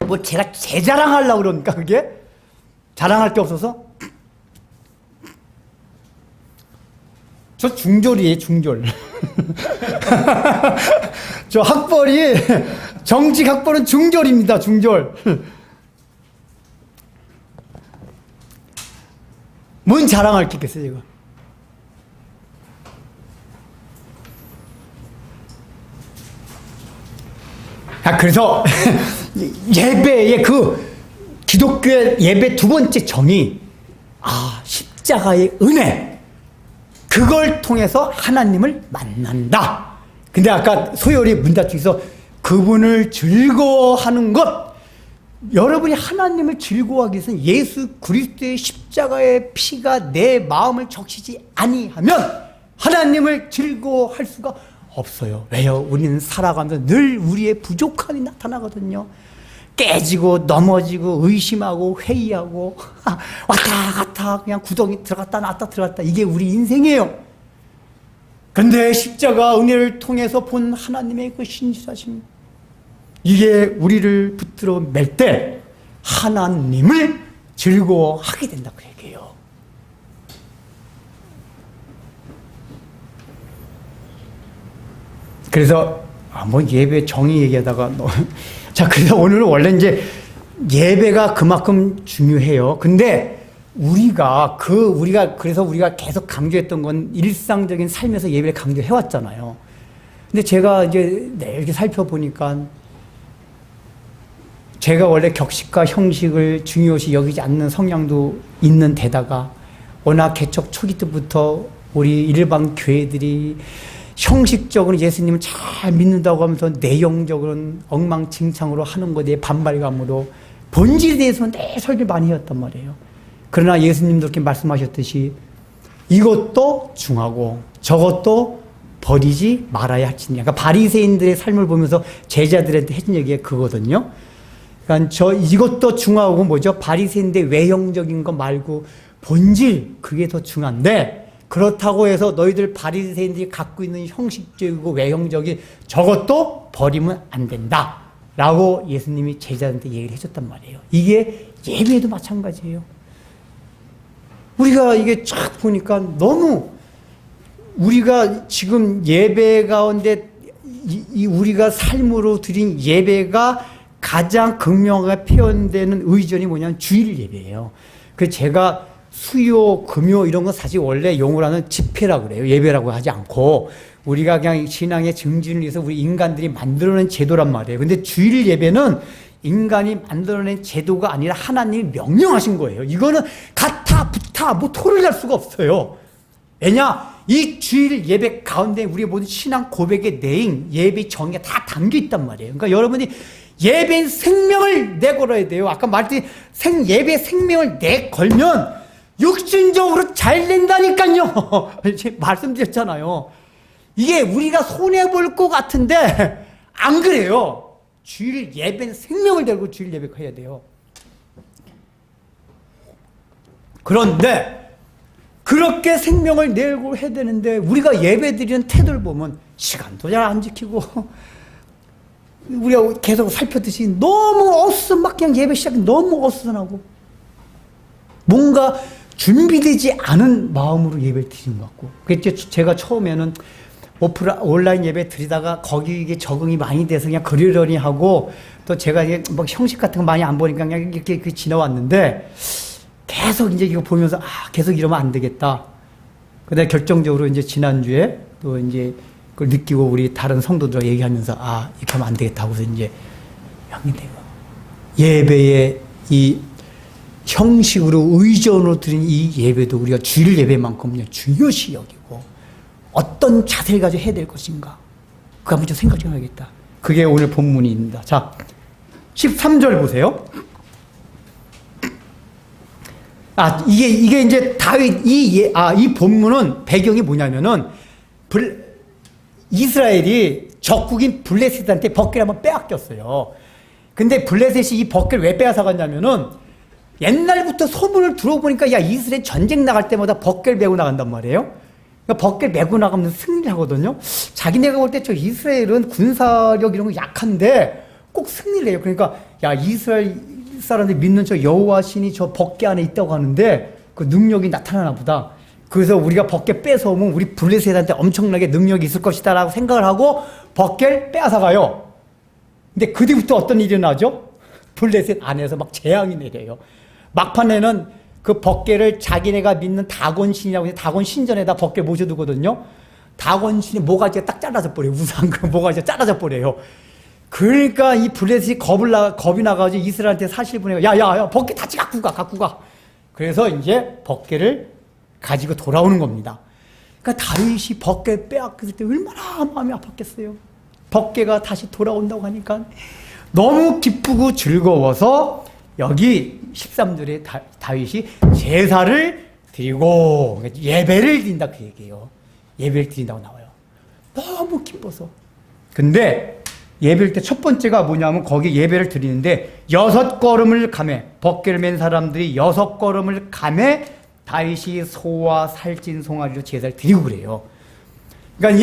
뭐 제가 제 자랑하려고 그러니까 그게 자랑할 게 없어서 저 중졸이에요, 중졸. 저 학벌이 정직 학벌은 중졸입니다, 중졸. 뭔 자랑할 게 있겠어요, 제가. 아, 그래서 예배의 그 기독교의 예배 두 번째 정의, 십자가의 은혜. 그걸 통해서 하나님을 만난다. 근데 아까 소열이 문답중에서 그분을 즐거워하는 것, 여러분이 하나님을 즐거워하기 위해서는 예수 그리스도의 십자가의 피가 내 마음을 적시지 아니하면 하나님을 즐거워할 수가 없어요. 왜요? 우리는 살아가면서 늘 우리의 부족함이 나타나거든요. 깨지고 넘어지고 의심하고 회의하고 왔다 갔다 그냥 구덩이 들어갔다 나왔다 들어갔다, 이게 우리 인생이에요. 근데 십자가 은혜를 통해서 본 하나님의 그 신실하심, 이게 우리를 붙들어 맬 때 하나님을 즐거워하게 된다, 그 얘기예요. 그래서 뭐 예배 정의 얘기하다가 자, 그래서 오늘은 원래 이제 예배가 그만큼 중요해요. 근데 우리가 그래서 우리가 계속 강조했던 건 일상적인 삶에서 예배를 강조해 왔잖아요. 근데 제가 이제 이렇게 살펴보니까 제가 원래 격식과 형식을 중요시 여기지 않는 성향도 있는 데다가 워낙 개척 초기 때부터 우리 일반 교회들이 형식적으로 예수님을 잘 믿는다고 하면서 내용적으로는 엉망진창으로 하는 것에 대해 반발감으로 본질에 대해서는 내 설교를 많이 해왔단 말이에요. 그러나 예수님도 이렇게 말씀하셨듯이 이것도 중하고 저것도 버리지 말아야 할지니. 그러니까 바리새인들의 삶을 보면서 제자들한테 해준 얘기가 그거거든요. 그러니까 이것도 중하고 뭐죠? 바리새인들의 외형적인 거 말고 본질, 그게 더 중한데, 그렇다고 해서 너희들 바리새인들이 갖고 있는 형식적이고 외형적인 저것도 버리면 안 된다 라고 예수님이 제자들한테 얘기를 해줬단 말이에요. 이게 예배도 마찬가지예요. 우리가 이게 쫙 보니까 너무 우리가 지금 예배 가운데 우리가 삶으로 드린 예배가 가장 극명하게 표현되는 의전이 뭐냐면 주일 예배예요. 그래서 제가 수요, 금요 이런 건 사실 원래 용어로는 집회라고 그래요. 예배라고 하지 않고 우리가 그냥 신앙의 증진을 위해서 우리 인간들이 만들어낸 제도란 말이에요. 근데 주일 예배는 인간이 만들어낸 제도가 아니라 하나님이 명령하신 거예요. 이거는 같아 붙아 뭐 토론할 수가 없어요. 왜냐? 이 주일 예배 가운데 우리의 모든 신앙 고백의 내용, 예배 정의가 다 담겨 있단 말이에요. 그러니까 여러분이 예배인 생명을 내걸어야 돼요. 아까 말했듯이 예배 생명을 내걸면 육신적으로 잘 된다니까요. 말씀드렸잖아요. 이게 우리가 손해볼 것 같은데 안 그래요. 주일 예배는 생명을 들고 주일 예배 해야 돼요. 그런데 그렇게 생명을 내고 해야 되는데 우리가 예배 드리는 태도를 보면 시간도 잘 안 지키고 우리가 계속 살폈듯이 너무 막 그냥 예배 시작이 너무 어수선하고 뭔가 준비되지 않은 마음으로 예배를 드리는 것 같고. 그게 제가 처음에는 온라인 예배 드리다가 거기 이게 적응이 많이 돼서 그냥 그러려니 하고, 또 제가 이게 뭐 형식 같은 거 많이 안 보니까 그냥 이렇게 지나왔는데, 계속 이제 이거 보면서 계속 이러면 안 되겠다. 근데 결정적으로 이제 지난주에 또 이제 그걸 느끼고 우리 다른 성도들과 얘기하면서 이렇게 하면 안 되겠다 하고서 이제 형님 내가 예배의 이 형식으로 의존으로 드린 이 예배도 우리가 주일 예배만큼요 중요시 여기고 어떤 자세를 가지고 해야 될 것인가, 그거 한번 좀 생각 좀 해야겠다. 그게 오늘 본문입니다. 자, 13절 보세요. 이게 이제 다윗, 이 본문은 배경이 뭐냐면은, 이스라엘이 적국인 블레셋한테 벗개를 한번 빼앗겼어요. 근데 블레셋이 이 벗개를 왜 빼앗아갔냐면은, 옛날부터 소문을 들어보니까, 이스라엘 전쟁 나갈 때마다 벗개를 메고 나간단 말이에요. 그러니까 벗개를 메고 나가면 승리를 하거든요. 자기네가 볼 때 저 이스라엘은 군사력 이런 거 약한데 꼭 승리를 해요. 그러니까, 이스라엘 사람들이 믿는 저 여호와 신이 저 벗개 안에 있다고 하는데 그 능력이 나타나나 보다. 그래서 우리가 벗개 뺏어오면 우리 블레셋한테 엄청나게 능력이 있을 것이다 라고 생각을 하고 벗개를 빼앗아가요. 근데 그 뒤부터 어떤 일이 나죠? 블레셋 안에서 막 재앙이 내려요. 막판에는 그 벗개를 자기네가 믿는 다곤 신이라고 해서 다곤 신전에다 벗개 모셔두거든요. 다곤 신이 모가지가 딱 잘라져 버려요. 우상 그 모가지가 잘라져 버려요. 그러니까 이 블레셋이 겁이 나가지고 이스라엘한테 사실 보내고, 야, 벗개 다시 갖고 가. 그래서 이제 벗개를 가지고 돌아오는 겁니다. 그러니까 다윗이 벗개 빼앗겼을 때 얼마나 마음이 아팠겠어요. 벗개가 다시 돌아온다고 하니까 너무 기쁘고 즐거워서 여기 13절에 다윗이 제사를 드리고 예배를 드린다 그 얘기예요. 예배를 드린다고 나와요. 너무 기뻐서. 근데 예배일 때 첫 번째가 뭐냐면 거기 예배를 드리는데 6걸음을 가매, 벗개를 맨 사람들이 6걸음을 가매 다윗이 소와 살찐 송아지로 제사를 드리고 그래요. 그러니까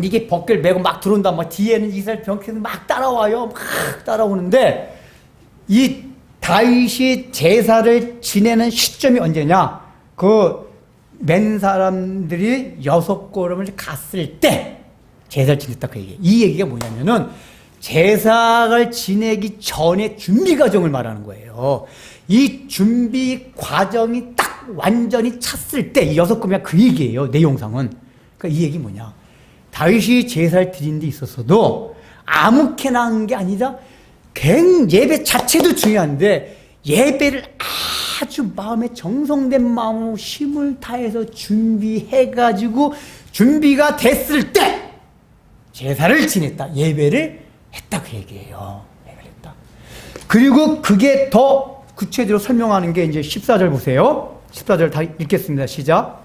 이게 벗개를 메고 막 들어온다. 막 뒤에는 이스라엘 병사들이 막 따라와요. 막 따라오는데 이 다윗이 제사를 지내는 시점이 언제냐? 그 맨 사람들이 6걸음을 갔을 때 제사를 지냈다 그 얘기예요. 이 얘기가 뭐냐면은 제사를 지내기 전에 준비 과정을 말하는 거예요. 이 준비 과정이 딱 완전히 찼을 때 이 6걸음이 그 얘기예요. 내용상은. 그러니까 이 얘기 뭐냐? 다윗이 제사를 드린 데 있어서도 아무렇게나 한 게 아니라 예배 자체도 중요한데 예배를 아주 마음에 정성된 마음으로 힘을 다해서 준비해가지고 준비가 됐을 때 제사를 지냈다. 예배를 했다 그 얘기예요. 예배를 했다. 그리고 그게 더 구체적으로 설명하는 게 이제 14절 보세요. 14절 다 읽겠습니다. 시작.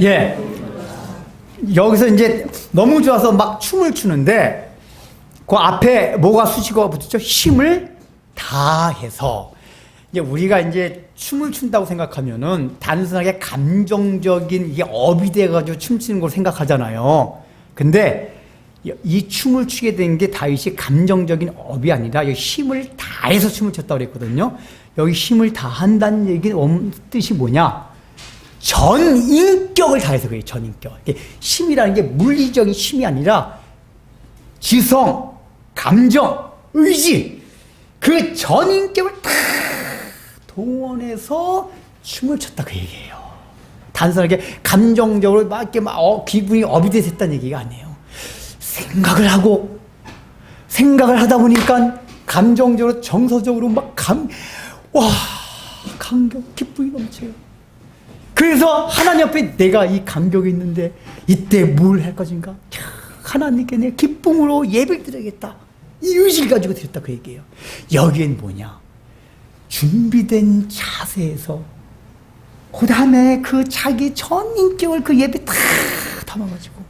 예. 여기서 이제 너무 좋아서 막 춤을 추는데 그 앞에 뭐가 수식어가 붙었죠? 힘을 다해서. 이제 우리가 이제 춤을 춘다고 생각하면은 단순하게 감정적인 이게 업이 돼가지고 춤추는 걸 생각하잖아요. 근데 이 춤을 추게 된 게 다윗이 감정적인 업이 아니라 여기 힘을 다해서 춤을 췄다고 그랬거든요. 여기 힘을 다한다는 얘기는 뜻이 뭐냐? 전 인격을 다해서 그래요. 전 인격. 힘이라는 게 물리적인 힘이 아니라 지성, 감정, 의지, 그 전 인격을 다 동원해서 춤을 췄다 그 얘기예요. 단순하게 감정적으로 막 이렇게 기분이 업이 돼서 했다는 얘기가 아니에요. 생각을 하다 보니까 감정적으로 정서적으로 감격, 기쁨이 넘쳐요. 그래서 하나님 앞에 내가 이 감격이 있는데 이때 뭘 할 것인가? 하나님께 내 기쁨으로 예배를 드려야겠다. 이 의지를 가지고 드렸다 그 얘기예요. 여기엔 뭐냐? 준비된 자세에서 그 다음에 그 자기 전 인격을 그 예배 다 담아가지고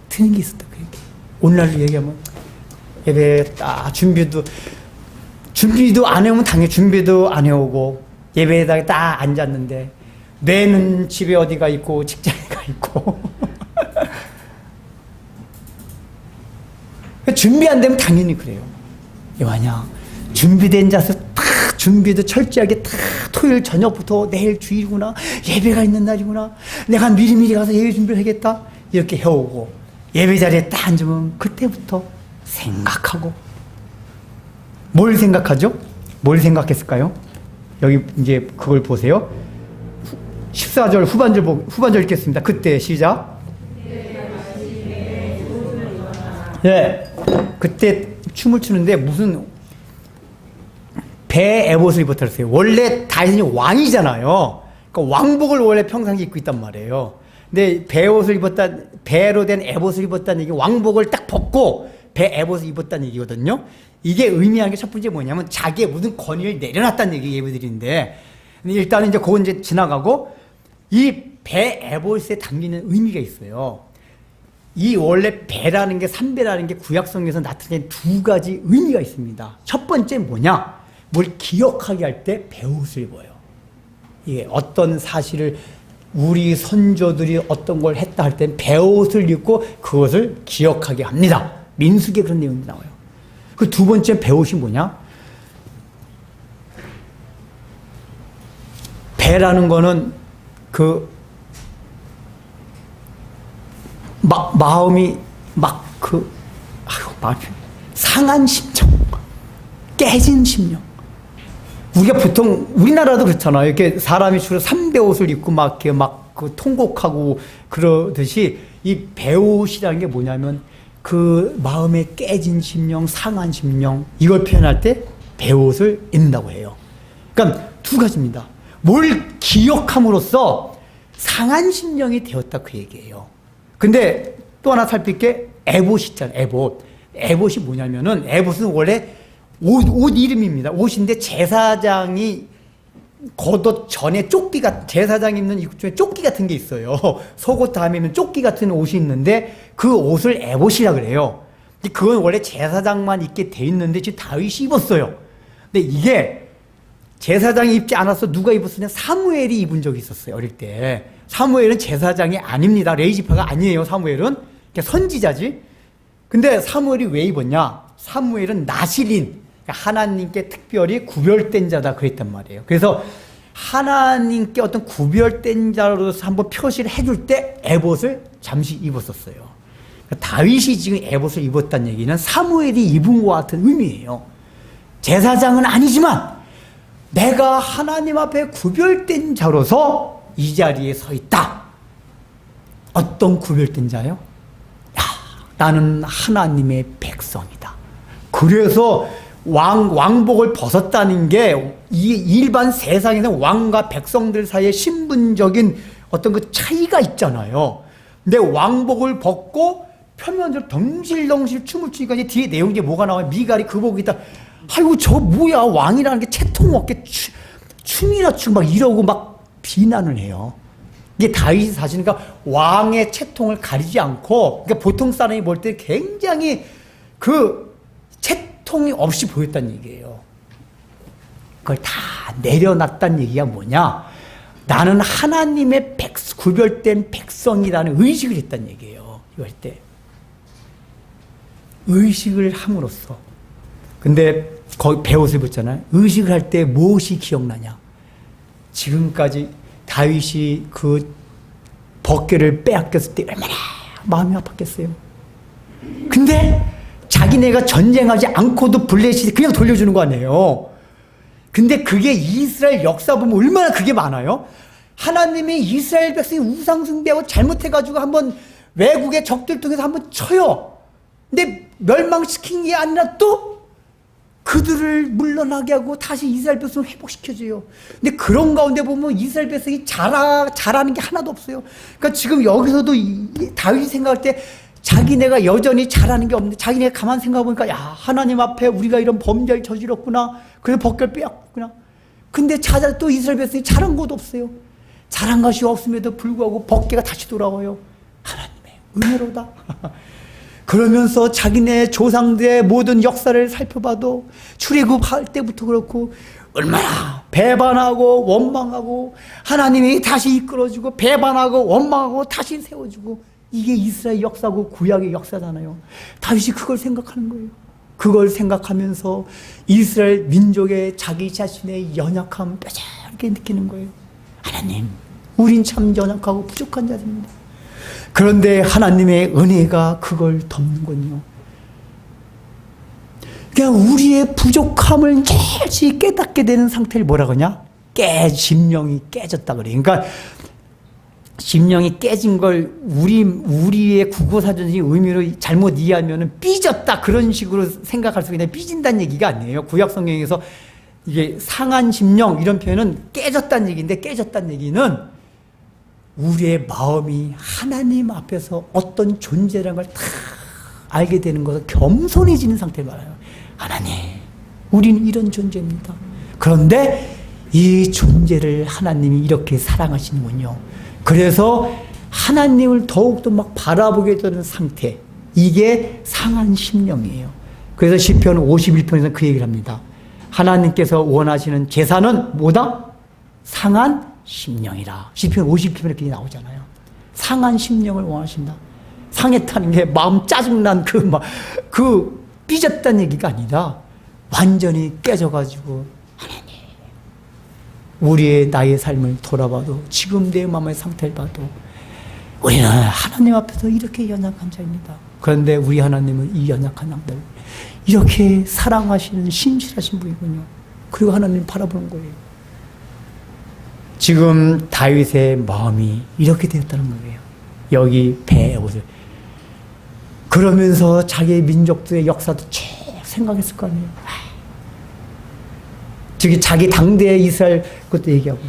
드는 게 있었다 그 얘기예요. 오늘날로 얘기하면 예배 준비도 안 해오면 당연히 준비도 안 해오고 예배에다가 딱 앉았는데 뇌는 집에 어디가 있고 직장에 가 있고 준비 안 되면 당연히 그래요. 이 뭐냐, 준비된 자세 탁 준비도 철저하게 탁 토요일 저녁부터 내일 주일이구나, 예배가 있는 날이구나, 내가 미리미리 가서 예배 준비를 하겠다 이렇게 해오고, 예배 자리에 딱 앉으면 그때부터 생각하고. 뭘 생각하죠? 뭘 생각했을까요? 여기 이제 그걸 보세요. 14절 후반절 읽겠습니다. 그때 시작. 네, 그때 춤을 추는데 무슨 배 에봇을 입었다 그랬어요. 원래 다윗이 왕이잖아요. 그러니까 왕복을 원래 평상시 입고 있단 말이에요. 근데 배옷을 입었다, 배로 된 에봇을 입었다는 얘기, 왕복을 딱 벗고 배 에봇을 입었다는 얘기거든요. 이게 의미하는 게 첫 번째 뭐냐면 자기의 모든 권위를 내려놨다는 얘기 예배드리는데, 일단은 이제 그건 이제 지나가고, 이 배 에봇에 담기는 의미가 있어요. 이 원래 배라는 게, 삼배라는 게 구약성에서 나타낸 두 가지 의미가 있습니다. 첫 번째 뭐냐? 뭘 기억하게 할 때 배옷을 입어요. 이게 어떤 사실을 우리 선조들이 어떤 걸 했다 할 때 배옷을 입고 그것을 기억하게 합니다. 민수기에 그런 내용이 나와요. 그 두 번째 배옷이 뭐냐? 배라는 거는 그 마음이 상한 심령, 깨진 심령. 우리가 보통 우리나라도 그렇잖아요. 이렇게 사람이 주로 삼배 옷을 입고 막 이렇게 그 통곡하고 그러듯이, 이 배옷이라는 게 뭐냐면 그 마음에 깨진 심령, 상한 심령, 이걸 표현할 때 배옷을 입는다고 해요. 그러니까 두 가지입니다. 뭘 기억함으로써 상한 심령이 되었다, 그 얘기예요. 근데 또 하나 살필 게 에봇이 있잖아요. 에봇. 에봇이 뭐냐면은, 에봇은 원래 옷 이름입니다. 옷인데 제사장이 겉옷 전에 제사장이 입는衣服 중에 조끼 같은 게 있어요. 속옷 다음에 입는 조끼 같은 옷이 있는데 그 옷을 에봇이라 그래요. 그건 원래 제사장만 입게 돼 있는데 지금 다윗이 입었어요. 근데 이게 제사장이 입지 않아서 누가 입었으냐? 사무엘이 입은 적이 있었어요, 어릴 때. 사무엘은 제사장이 아닙니다. 레위지파가 아니에요, 사무엘은. 선지자지. 근데 사무엘이 왜 입었냐? 사무엘은 나실인, 하나님께 특별히 구별된 자다 그랬단 말이에요. 그래서 하나님께 어떤 구별된 자로서 한번 표시를 해줄 때 에봇을 잠시 입었었어요. 다윗이 지금 에봇을 입었다는 얘기는 사무엘이 입은 것과 같은 의미예요. 제사장은 아니지만 내가 하나님 앞에 구별된 자로서 이 자리에 서 있다. 어떤 구별된 자요? 나는 하나님의 백성이다. 그래서 왕복을 벗었다는 게 이 일반 세상에서 왕과 백성들 사이에 신분적인 어떤 그 차이가 있잖아요. 근데 왕복을 벗고 표면적으로 덩실덩실 춤을 추니까 이제 뒤에 내용이 뭐가 나와요? 미갈이 그 보고 있다. 아이고 저 뭐야, 왕이라는 게 채통 없게 춤이나 추고 막 이러고 막 비난을 해요. 이게 다윗이 사실 그러니까 왕의 채통을 가리지 않고, 그러니까 보통 사람이 볼 때 굉장히 그 채통이 없이 보였다는 얘기예요. 그걸 다 내려놨다는 얘기가 뭐냐? 나는 하나님의 구별된 백성이라는 의식을 했다는 얘기예요. 이거 할 때. 의식을 함으로써. 근데 거기 배옷을 입었잖아요. 의식을 할 때 무엇이 기억나냐? 지금까지 다윗이 그 벗개를 빼앗겼을 때 얼마나 마음이 아팠겠어요. 근데 자기네가 전쟁하지 않고도 블레셋이 그냥 돌려주는 거 아니에요. 근데 그게 이스라엘 역사 보면 얼마나 그게 많아요. 하나님이 이스라엘 백성이 우상 숭배하고 잘못해가지고 한번 외국의 적들 통해서 한번 쳐요. 근데 멸망시킨 게 아니라 또 그들을 물러나게 하고 다시 이스라엘 백성을 회복시켜줘요. 근데 그런 가운데 보면 이스라엘 백성이 잘하는 게 하나도 없어요. 그러니까 지금 여기서도 다윗이 생각할 때 자기네가 여전히 잘하는 게 없는데, 자기네가 가만 생각해보니까, 야, 하나님 앞에 우리가 이런 범죄를 저질렀구나. 그래서 벗결 빼앗겼구나. 근데 또 이스라엘 백성이 잘한 것도 없어요. 잘한 것이 없음에도 불구하고 벗개가 다시 돌아와요. 하나님의 은혜로다. 그러면서 자기네 조상들의 모든 역사를 살펴봐도 출애굽할 때부터 그렇고 얼마나 배반하고 원망하고 하나님이 다시 이끌어주고 배반하고 원망하고 다시 세워주고, 이게 이스라엘 역사고 구약의 역사잖아요. 다윗이 그걸 생각하는 거예요. 그걸 생각하면서 이스라엘 민족의 자기 자신의 연약함을 뼈저리게 느끼는 거예요. 하나님, 우린 참 연약하고 부족한 자들입니다. 그런데 하나님의 은혜가 그걸 덮는군요. 그냥 우리의 부족함을 깨지 깨닫게 되는 상태를 뭐라 그러냐? 심령이 깨졌다 그래. 그러니까 심령이 깨진 걸 우리의 국어사전적인 의미로 잘못 이해하면 삐졌다 그런 식으로 생각할 수 있는데 삐진다는 얘기가 아니에요. 구약성경에서 이게 상한 심령 이런 표현은 깨졌다는 얘기인데, 깨졌다는 얘기는 우리의 마음이 하나님 앞에서 어떤 존재라는 걸 다 알게 되는 것을 겸손해지는 상태를 말해요. 하나님, 우리는 이런 존재입니다. 그런데 이 존재를 하나님이 이렇게 사랑하시는군요. 그래서 하나님을 더욱더 막 바라보게 되는 상태, 이게 상한 심령이에요. 그래서 시편 51편에서 그 얘기를 합니다. 하나님께서 원하시는 제사는 뭐다? 상한 심령이라. 시편 50편에 이렇게 나오잖아요. 상한 심령을 원하신다. 상했다는 게 마음 짜증난 그 삐졌다는 얘기가 아니라 완전히 깨져가지고 하나님, 우리의 나의 삶을 돌아봐도, 지금 내 마음의 상태를 봐도 우리는 하나님 앞에서 이렇게 연약한 자입니다. 그런데 우리 하나님은 이 연약한 양들 이렇게 사랑하시는 신실하신 분이군요. 그리고 하나님 바라보는 거예요. 지금 다윗의 마음이 이렇게 되었다는 거예요. 여기 배에 옷을. 그러면서 자기의 민족들의 역사도 쭉 생각했을 거 아니에요. 저기 자기 당대의 이스라엘 그것도 얘기하고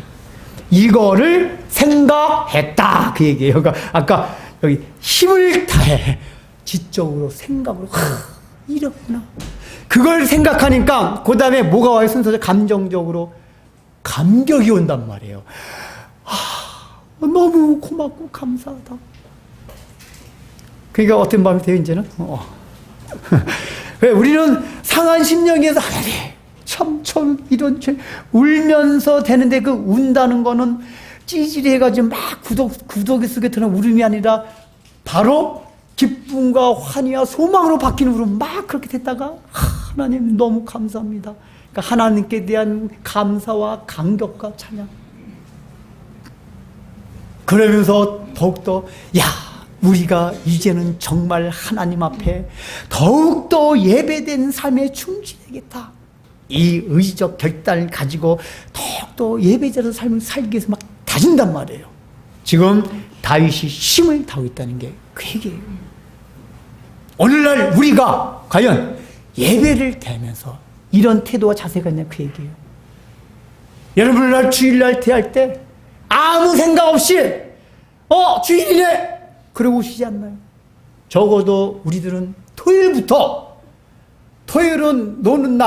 이거를 생각했다 그 얘기예요. 그러니까 아까 여기 힘을 다해 지적으로 생각으로 이렇구나. 그걸 생각하니까 그 다음에 뭐가 와요? 순서적으로 감정적으로 감격이 온단 말이에요. 너무 고맙고 감사하다. 그러니까 어떤 마음이 돼요 이제는? 왜 우리는 상한 심령에서 하나님 참 이런 죄 울면서 되는데 그 운다는 거는 찌질해가지고 막 구더기 속에 드는 울음이 아니라 바로 기쁨과 환희와 소망으로 바뀌는 울음 막 그렇게 됐다가 하나님 너무 감사합니다. 그러니까 하나님께 대한 감사와 감격과 찬양. 그러면서 더욱더 우리가 이제는 정말 하나님 앞에 더욱더 예배된 삶에 충실해야겠다. 이 의지적 결단을 가지고 더욱더 예배자로 삶을 살기 위해서 막 다진단 말이에요. 지금 다윗이 힘을 다하고 있다는 게 그 얘기예요. 오늘날 우리가 과연 예배를 대하면서 이런 태도와 자세가 있냐 그 얘기예요. 여러분 날 주일날 대할 때 아무 생각 없이 주일이네 그러고 오시지 않나요? 적어도 우리들은 토요일은 노는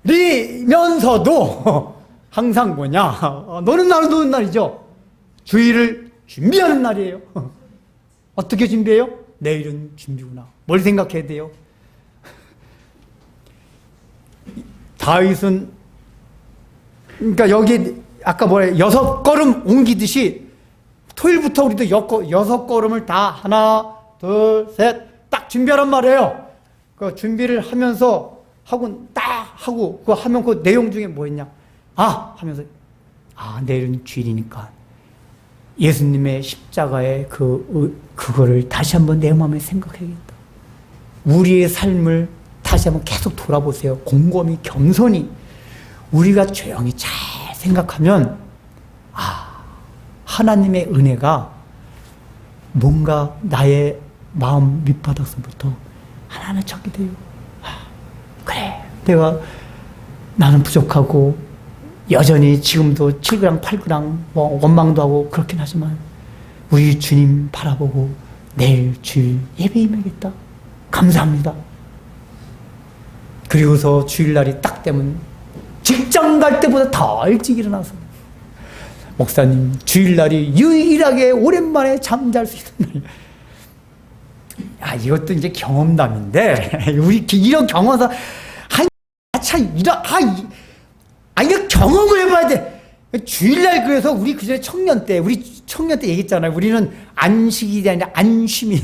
날이면서도 항상 노는 날은 노는 날이죠. 주일을 준비하는 날이에요. 어떻게 준비해요? 내일은 준비구나. 뭘 생각해야 돼요? 다윗은 그러니까 여기 아까 6걸음 옮기듯이 토요일부터 우리도 6걸음을 다 하나 둘 셋 딱 준비하란 말이에요. 그 준비를 하면서 하고 그거 하면 그 내용 중에 뭐였냐? 하면서 내일은 주일이니까 예수님의 십자가의 그거를 다시 한번 내 마음에 생각해야겠다. 우리의 삶을 다시 한번 계속 돌아보세요. 곰곰이 겸손히 우리가 조용히 잘 생각하면 하나님의 은혜가 뭔가 나의 마음 밑바닥서부터 하나하나 찾게 돼요. 그래, 나는 부족하고 여전히 지금도 7그랑 8그랑 원망도 하고 그렇긴 하지만 우리 주님 바라보고 내일 주일 예배 임하겠다. 감사합니다. 그리고서 주일날이 딱 되면 직장 갈 때보다 더 일찍 일어나서 목사님 주일날이 유일하게 오랜만에 잠잘 수 있는 날. 이것도 이제 경험담인데 우리 이런 경험사 이거 경험을 해봐야 돼. 주일날 그래서 우리 그전에 청년 때 얘기했잖아요. 우리는 안식이 아니라 안심이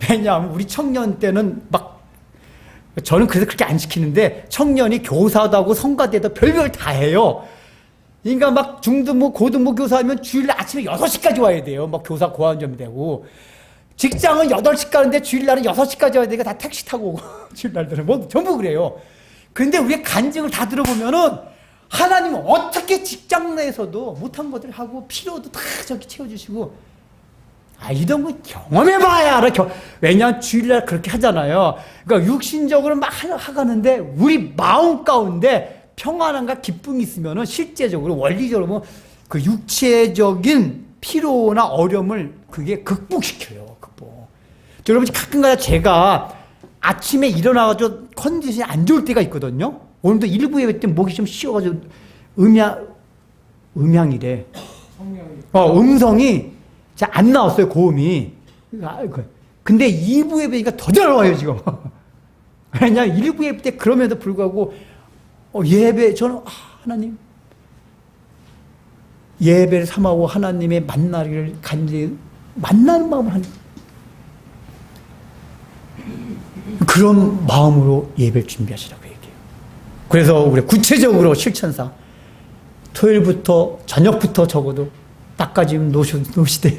왜냐하면 우리 청년 때는 막 저는 그래서 그렇게 안 시키는데 청년이 교사도 하고 성가대도 별별 다 해요. 그러니까 막 중등부, 고등부 교사하면 주일날 아침에 6시까지 와야 돼요. 막 교사 고안점이 되고. 직장은 8시 가는데 주일날은 6시까지 와야 되니까 다 택시 타고 오고. 주일날들은 뭐 전부 그래요. 근데 우리의 간증을 다 들어보면은 하나님은 어떻게 직장 내에서도 못한 것들 하고 필요도 다 저기 채워주시고, 이런 거 경험해봐야 알아. 왜냐하면 주일날 그렇게 하잖아요. 그러니까 육신적으로 막 하가는데 우리 마음 가운데 평안함과 기쁨이 있으면은 실제적으로 원리적으로 뭐 그 육체적인 피로나 어려움을 그게 극복시켜요. 극복. 여러분 가끔가다 제가 아침에 일어나가지고 컨디션이 안 좋을 때가 있거든요. 오늘도 일부 예배 때 목이 좀 쉬어가지고 음향이래. 음성이 잘 안 나왔어요, 고음이. 근데 2부 예배니까 더 잘 와요, 지금. 왜냐면 1부 예배 때 그럼에도 불구하고, 예배, 저는, 하나님, 예배를 삼하고 하나님의 만나기를 간절히 만나는 마음을 하는, 그런 마음으로 예배를 준비하시라고 얘기해요. 그래서 우리 구체적으로 실천상, 토요일부터, 저녁부터 적어도, 딱까지 노시되,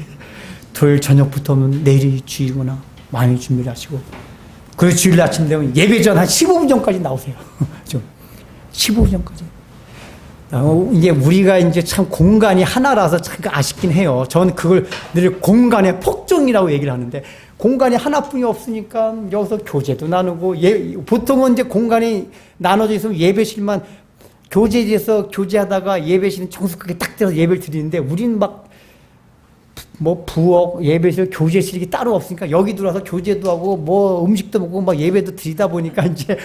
토요일 저녁부터는 내일이 주일구나 많이 준비를 하시고, 그리고 주일 아침 되면 예배 전 한 15분 전까지 나오세요. 좀 15분 전까지. 이게 우리가 이제 참 공간이 하나라서 참 아쉽긴 해요. 저는 그걸 늘 공간의 폭정이라고 얘기를 하는데, 공간이 하나뿐이 없으니까 여기서 교제도 나누고, 보통은 이제 공간이 나눠져 있으면 예배실만 교제에서 교제하다가 예배실은 정숙하게 딱 들어서 예배를 드리는데, 우리는 막 뭐 부엌, 예배실, 교제실이 따로 없으니까 여기 들어와서 교제도 하고 뭐 음식도 먹고 막 예배도 드리다 보니까 이제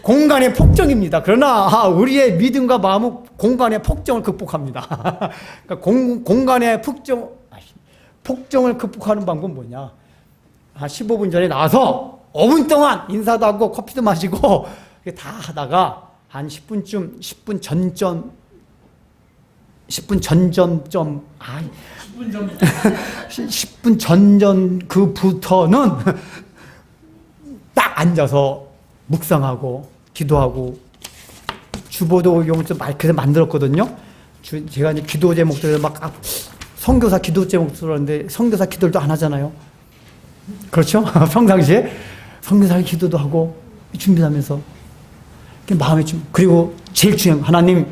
공간의 폭정입니다. 그러나 우리의 믿음과 마음은 공간의 폭정을 극복합니다. 그러니까 공간의 폭정을 극복하는 방법은 뭐냐? 15분 전에 나와서 5분 동안 인사도 하고 커피도 마시고 다 하다가 한 10분 전전 10분 전부터는 딱 앉아서 묵상하고 기도하고, 주보도 용좀 그래서 만들었거든요. 제가 이제 기도 제목들을 막 선교사 기도 제목 들었는데 선교사 기도도 안 하잖아요. 그렇죠? 평상시에 선교사 기도도 하고 준비하면서 마음에 좀, 그리고 제일 중요한 거, 하나님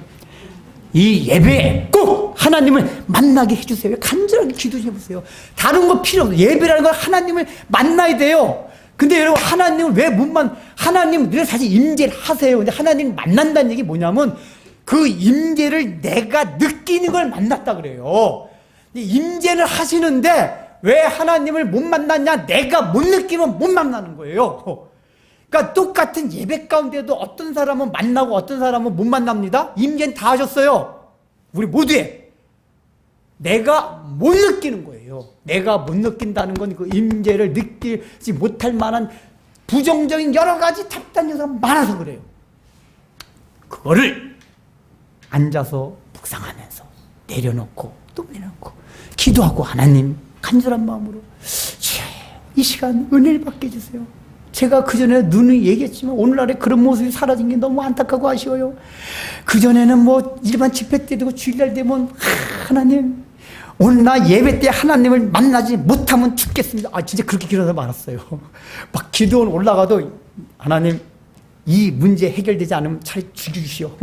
이 예배에 꼭 하나님을 만나게 해주세요. 간절하게 기도해보세요. 다른 거 필요 없어요. 예배라는 건 하나님을 만나야 돼요. 근데 여러분, 하나님을 왜 못 하나님 늘 사실 임재를 하세요. 근데 하나님 만난다는 얘기 뭐냐면 그 임재를 내가 느끼는 걸 만났다 그래요. 임재를 하시는데 왜 하나님을 못 만났냐? 내가 못 느끼면 못 만나는 거예요. 그러니까 똑같은 예배 가운데도 어떤 사람은 만나고 어떤 사람은 못 만납니다. 임재는 다 하셨어요. 우리 모두에. 내가 못 느끼는 거예요. 내가 못 느낀다는 건 그 임재를 느끼지 못할 만한 부정적인 여러 가지 답답한 요소가 많아서 그래요. 그거를 앉아서 묵상하면서 내려놓고 또 내려놓고 기도하고, 하나님 간절한 마음으로 이 시간 은혜를 받게 해주세요. 제가 그전에 눈이 얘기했지만 오늘날에 그런 모습이 사라진 게 너무 안타깝고 아쉬워요. 그전에는 뭐 일반 집회 때도 주일날 되면 하나님 오늘 나 예배 때 하나님을 만나지 못하면 죽겠습니다. 진짜 그렇게 기도하는 사람 많았어요. 막 기도원 올라가도 하나님 이 문제 해결되지 않으면 차라리 죽여주시오.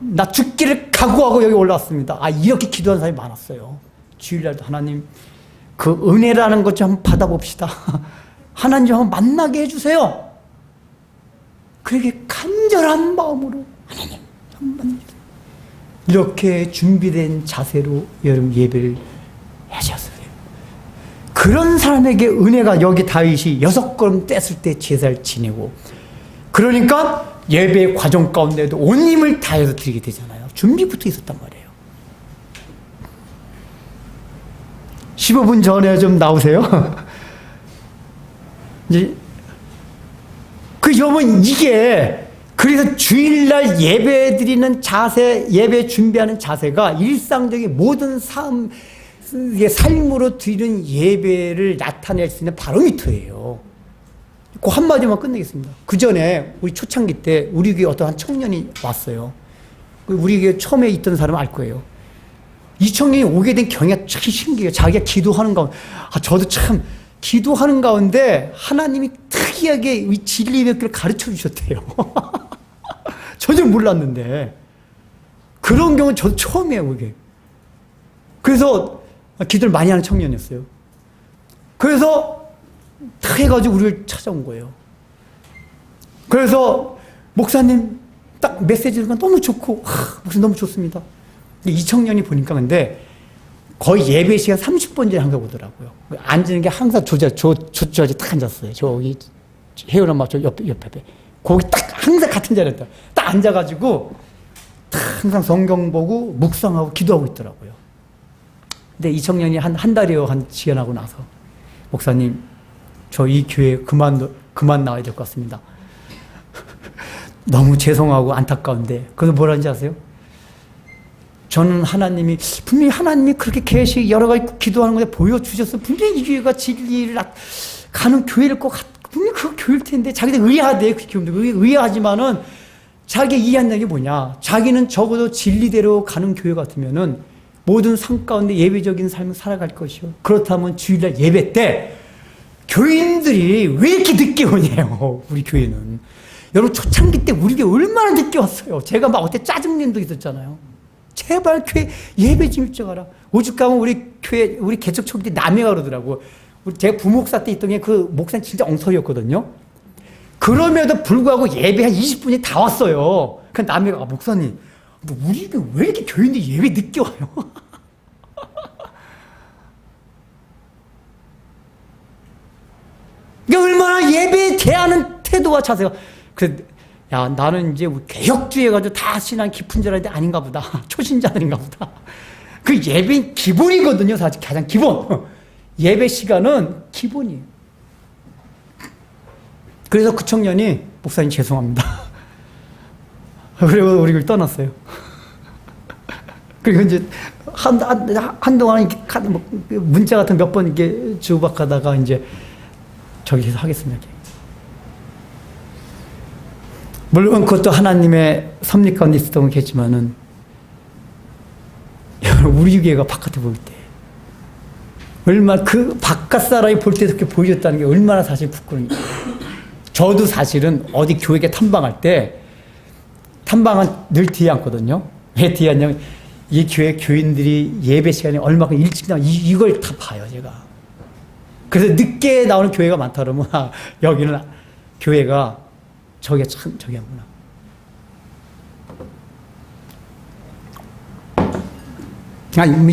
나 죽기를 각오하고 여기 올라왔습니다. 이렇게 기도하는 사람이 많았어요. 주일날도 하나님 그 은혜라는 것 좀 한번 받아봅시다. 하나님 좀 한번 만나게 해주세요. 그렇게 간절한 마음으로 하나님 한번 만나주세요. 이렇게 준비된 자세로 여러분 예배를 하셨어요. 그런 사람에게 은혜가, 여기 다윗이 6걸음 뗐을 때 제사를 지내고, 그러니까 예배 과정 가운데도 온 힘을 다해서 드리게 되잖아요. 준비부터 있었단 말이에요. 15분 전에 좀 나오세요. 이제 여러분 이게, 그래서 주일날 예배 드리는 자세, 예배 준비하는 자세가 일상적인 모든 삶으로 드리는 예배를 나타낼 수 있는 바로미터예요. 그 한마디만 끝내겠습니다. 그 전에 우리 초창기 때 우리 교회 어떤 한 청년이 왔어요. 우리 교회 처음에 있던 사람은 알 거예요. 이 청년이 오게 된 경위가 참 신기해요. 자기가 기도하는 가운데, 저도 참 기도하는 가운데 하나님이 특이하게 이 진리 몇 개를 가르쳐 주셨대요. 전혀 몰랐는데. 그런 경우는 저도 처음이에요, 그게. 그래서 기도를 많이 하는 청년이었어요. 그래서 다 해가지고 우리를 찾아온 거예요. 그래서 목사님 딱 메시지가 너무 좋고, 목사님 너무 좋습니다. 이 청년이 보니까 근데 거의 예배 시간 30분 전에 항상 오더라고요. 앉는 게 항상 저쪽에 딱 앉았어요. 저기 혜연 엄마 저 옆에. 거기 딱 항상 같은 자리에 딱 앉아가지고 딱 항상 성경 보고 묵상하고 기도하고 있더라고요. 근데 이 청년이 한 달이요, 지연하고 나서 목사님 저 이 교회 그만 나와야 될 것 같습니다. 너무 죄송하고 안타까운데. 그래서 뭐라는지 아세요? 저는 분명히 하나님이 그렇게 계시 여러 가지 기도하는 것에 보여주셔서 분명히 이 교회가 진리를 가는 교회일 것 분명히 그 교회일 텐데 자기들 의아하대. 의아하지만은 자기 이해한다는 게 뭐냐. 자기는 적어도 진리대로 가는 교회 같으면은 모든 삶 가운데 예배적인 삶을 살아갈 것이요. 그렇다면 주일날 예배 때 교인들이 왜 이렇게 늦게 오냐요. 우리 교회는. 여러분 초창기 때 우리 교회 얼마나 늦게 왔어요. 제가 막 어때 짜증낸 적이 있었잖아요. 제발 교회 예배 좀 일찍 와라. 오죽 가면 우리 교회, 우리 개척 초기 때 남해가 그러더라고. 제가 부목사 때 있던 게 그 목사님 진짜 엉터리였거든요. 그럼에도 불구하고 예배 한 20분이 다 왔어요. 그 남해가, 목사님, 우리 교회 왜 이렇게 교인들이 예배 늦게 와요? 그러니까 얼마나 예배에 대하는 태도와 자세가. 야, 나는 이제 개혁주의 해가지고 다 신앙 깊은 줄 알았는데 아닌가 보다. 초신자들인가 보다. 그 예배 기본이거든요, 사실 가장 기본. 예배 시간은 기본이에요. 그래서 그 청년이 목사님 죄송합니다. 그리고 우리를 떠났어요. 그리고 이제 한동안 이렇게 문자 같은 몇 번 이렇게 주고받다가 이제 저기서 하겠습니다. 물론 그것도 하나님의 섭리 가운데 있었던 거겠지만은 우리 교회가 바깥에 보일 때 얼마나 그 바깥 사람이 볼 때 그렇게 보여줬다는 게 얼마나 사실 부끄러워요. 저도 사실은 어디 교회에 탐방할 때 탐방은 늘 뒤에 앉거든요. 왜 뒤에 앉냐면 이 교회 교인들이 예배 시간에 얼마큼 일찍 나와 이걸 다 봐요, 제가. 그래서 늦게 나오는 교회가 많다 그러면 여기는 교회가 저게 참 저기 하구나.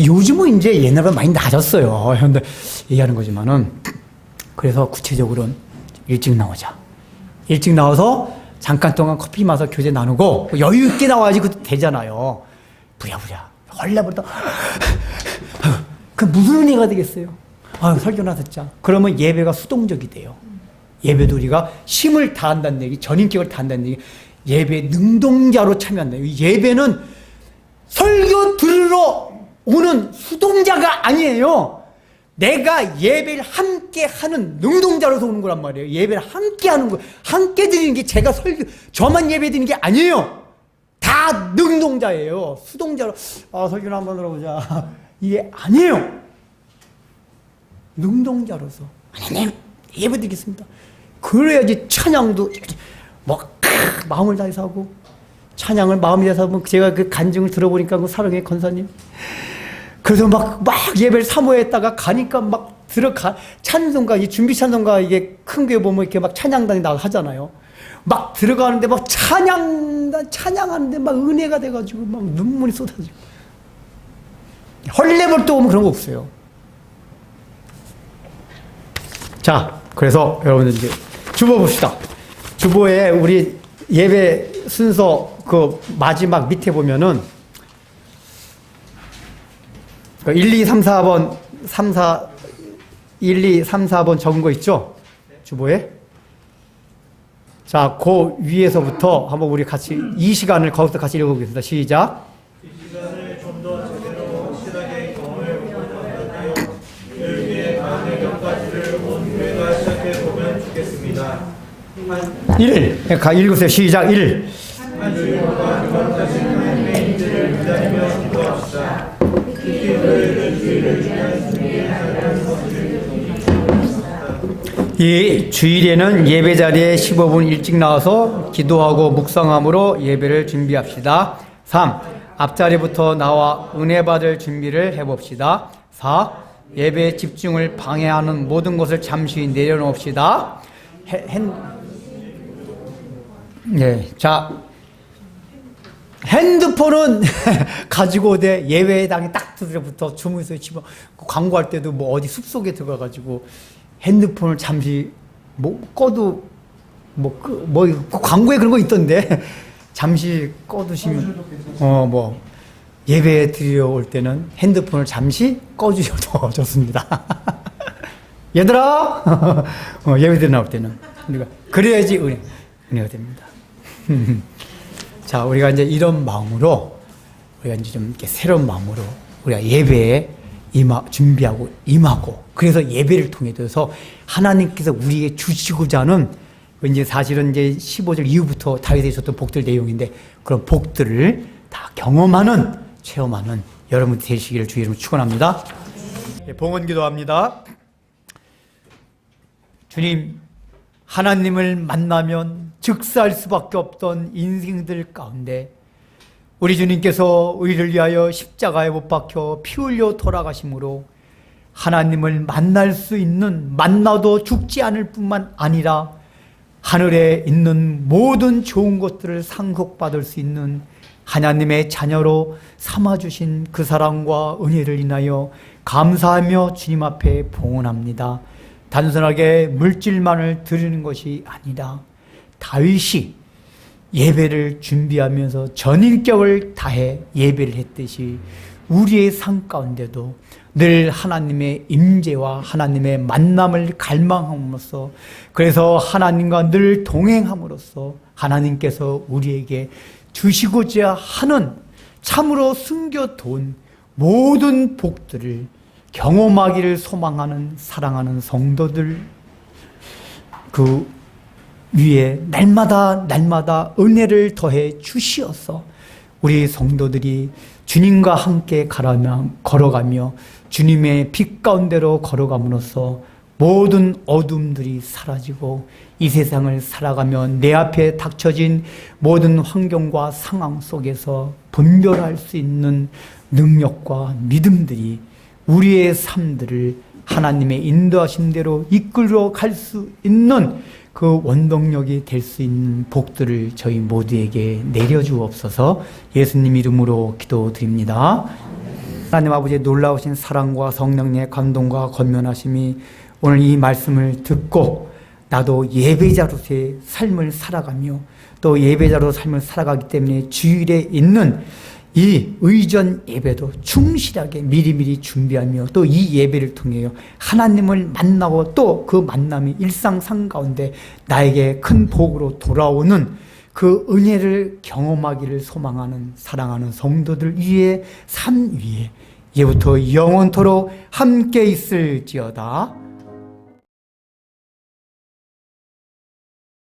요즘은 이제 옛날보다 많이 낮았어요. 현대 얘기하는 거지만은. 그래서 구체적으로는 일찍 나오자. 일찍 나와서 잠깐 동안 커피 마서 교제 나누고 여유 있게 나와야지 그것도 되잖아요. 부랴부랴 헐레벌떡. 그 무슨 은혜가 되겠어요? 설교나 듣자. 그러면 예배가 수동적이 돼요. 예배도 우리가 힘을 다한다는 얘기, 전인격을 다한다는 얘기, 예배 능동자로 참여한다. 예배는 설교 들으러 오는 수동자가 아니에요. 내가 예배를 함께 하는 능동자로서 오는 거란 말이에요. 예배를 함께 하는 거, 함께 드리는 게 제가 저만 예배 드리는 게 아니에요. 다 능동자예요. 수동자로, 설교나 한번 들어보자. 이게 아니에요. 능동자로서. 하나님, 예배 드리겠습니다. 그래야지 찬양도 마음을 다해서 하고, 찬양을 마음을 다해서 하면 제가 그 간증을 들어보니까 그 사랑의 권사님. 그래서 막 예배를 사모했다가 가니까 막 찬송가, 이 준비 찬송가 이게 큰 교회 보면 이렇게 막 찬양단이 나가 하잖아요. 막 들어가는데 막 찬양하는데 막 은혜가 돼가지고 막 눈물이 쏟아지고. 헐레벌떡 오면 그런 거 없어요. 자, 그래서 여러분들 이제 주보 봅시다. 주보에 우리 예배 순서 그 마지막 밑에 보면은 1, 2, 3, 4번, 1, 2, 3, 4번 적은 거 있죠? 주보에. 자, 그 위에서부터 한번 우리 같이 이 시간을 거기서 같이 읽어보겠습니다. 시작. 이 시간을 좀 더 제대로 확실하게 경험해 보고자 그 위에 다음의 몇 가지를 온 교회가 시작해 보면 좋겠습니다. 1. 읽으세요. 시작. 1. 이 주일에는 예배 자리에 15분 일찍 나와서 기도하고 묵상함으로 예배를 준비합시다. 3. 앞자리부터 나와 은혜 받을 준비를 해봅시다. 4. 예배 집중을 방해하는 모든 것을 잠시 내려놓읍시다. 자, 핸드폰은 가지고 오되 예배당에 딱 들어부터 주무에서 집어 광고할 때도 뭐 어디 숲속에 들어가가지고 핸드폰을 잠시 뭐 꺼도 뭐 광고에 그런 거 있던데 잠시 꺼두시면 뭐 예배 드리러 올 때는 핸드폰을 잠시 꺼주셔도 좋습니다. 얘들아 예배 드리러 나올 때는 우리가 그래야지 은혜가 됩니다. 자, 우리가 이제 이런 마음으로 우리가 이제 좀 이렇게 새로운 마음으로 우리가 예배에 준비하고 임하고, 그래서 예배를 통해서 하나님께서 우리에게 주시고자 하는, 이제 사실은 이제 15절 이후부터 다윗에 있었던 복들 내용인데, 그런 복들을 다 경험하는, 체험하는 여러분 되시기를 주의 이름으로 축원합니다. 봉헌 기도합니다. 주님, 하나님을 만나면 즉사할 수밖에 없던 인생들 가운데 우리 주님께서 우리를 위하여 십자가에 못 박혀 피 흘려 돌아가심으로 하나님을 만날 수 있는, 만나도 죽지 않을 뿐만 아니라 하늘에 있는 모든 좋은 것들을 상속받을 수 있는 하나님의 자녀로 삼아주신 그 사랑과 은혜를 인하여 감사하며 주님 앞에 봉헌합니다. 단순하게 물질만을 드리는 것이 아니라 다윗이 예배를 준비하면서 전인격을 다해 예배를 했듯이 우리의 삶 가운데도 늘 하나님의 임재와 하나님의 만남을 갈망함으로써, 그래서 하나님과 늘 동행함으로써 하나님께서 우리에게 주시고자 하는 참으로 숨겨둔 모든 복들을 경험하기를 소망하는 사랑하는 성도들 그 위에 날마다 은혜를 더해 주시어서 우리 성도들이 주님과 함께 걸어가며 주님의 빛 가운데로 걸어감으로써 모든 어둠들이 사라지고 이 세상을 살아가며 내 앞에 닥쳐진 모든 환경과 상황 속에서 분별할 수 있는 능력과 믿음들이 우리의 삶들을 하나님의 인도하신 대로 이끌어 갈 수 있는 그 원동력이 될 수 있는 복들을 저희 모두에게 내려주옵소서. 예수님 이름으로 기도드립니다. 하나님 아버지의 놀라우신 사랑과 성령의 감동과 권면하심이 오늘 이 말씀을 듣고 나도 예배자로서의 삶을 살아가며 또 예배자로 삶을 살아가기 때문에 주일에 있는 이 의전 예배도 충실하게 미리미리 준비하며 또 이 예배를 통해 하나님을 만나고 또 그 만남이 일상 삶 가운데 나에게 큰 복으로 돌아오는 그 은혜를 경험하기를 소망하는 사랑하는 성도들 위에 삶 위에 예부터 영원토록 함께 있을지어다.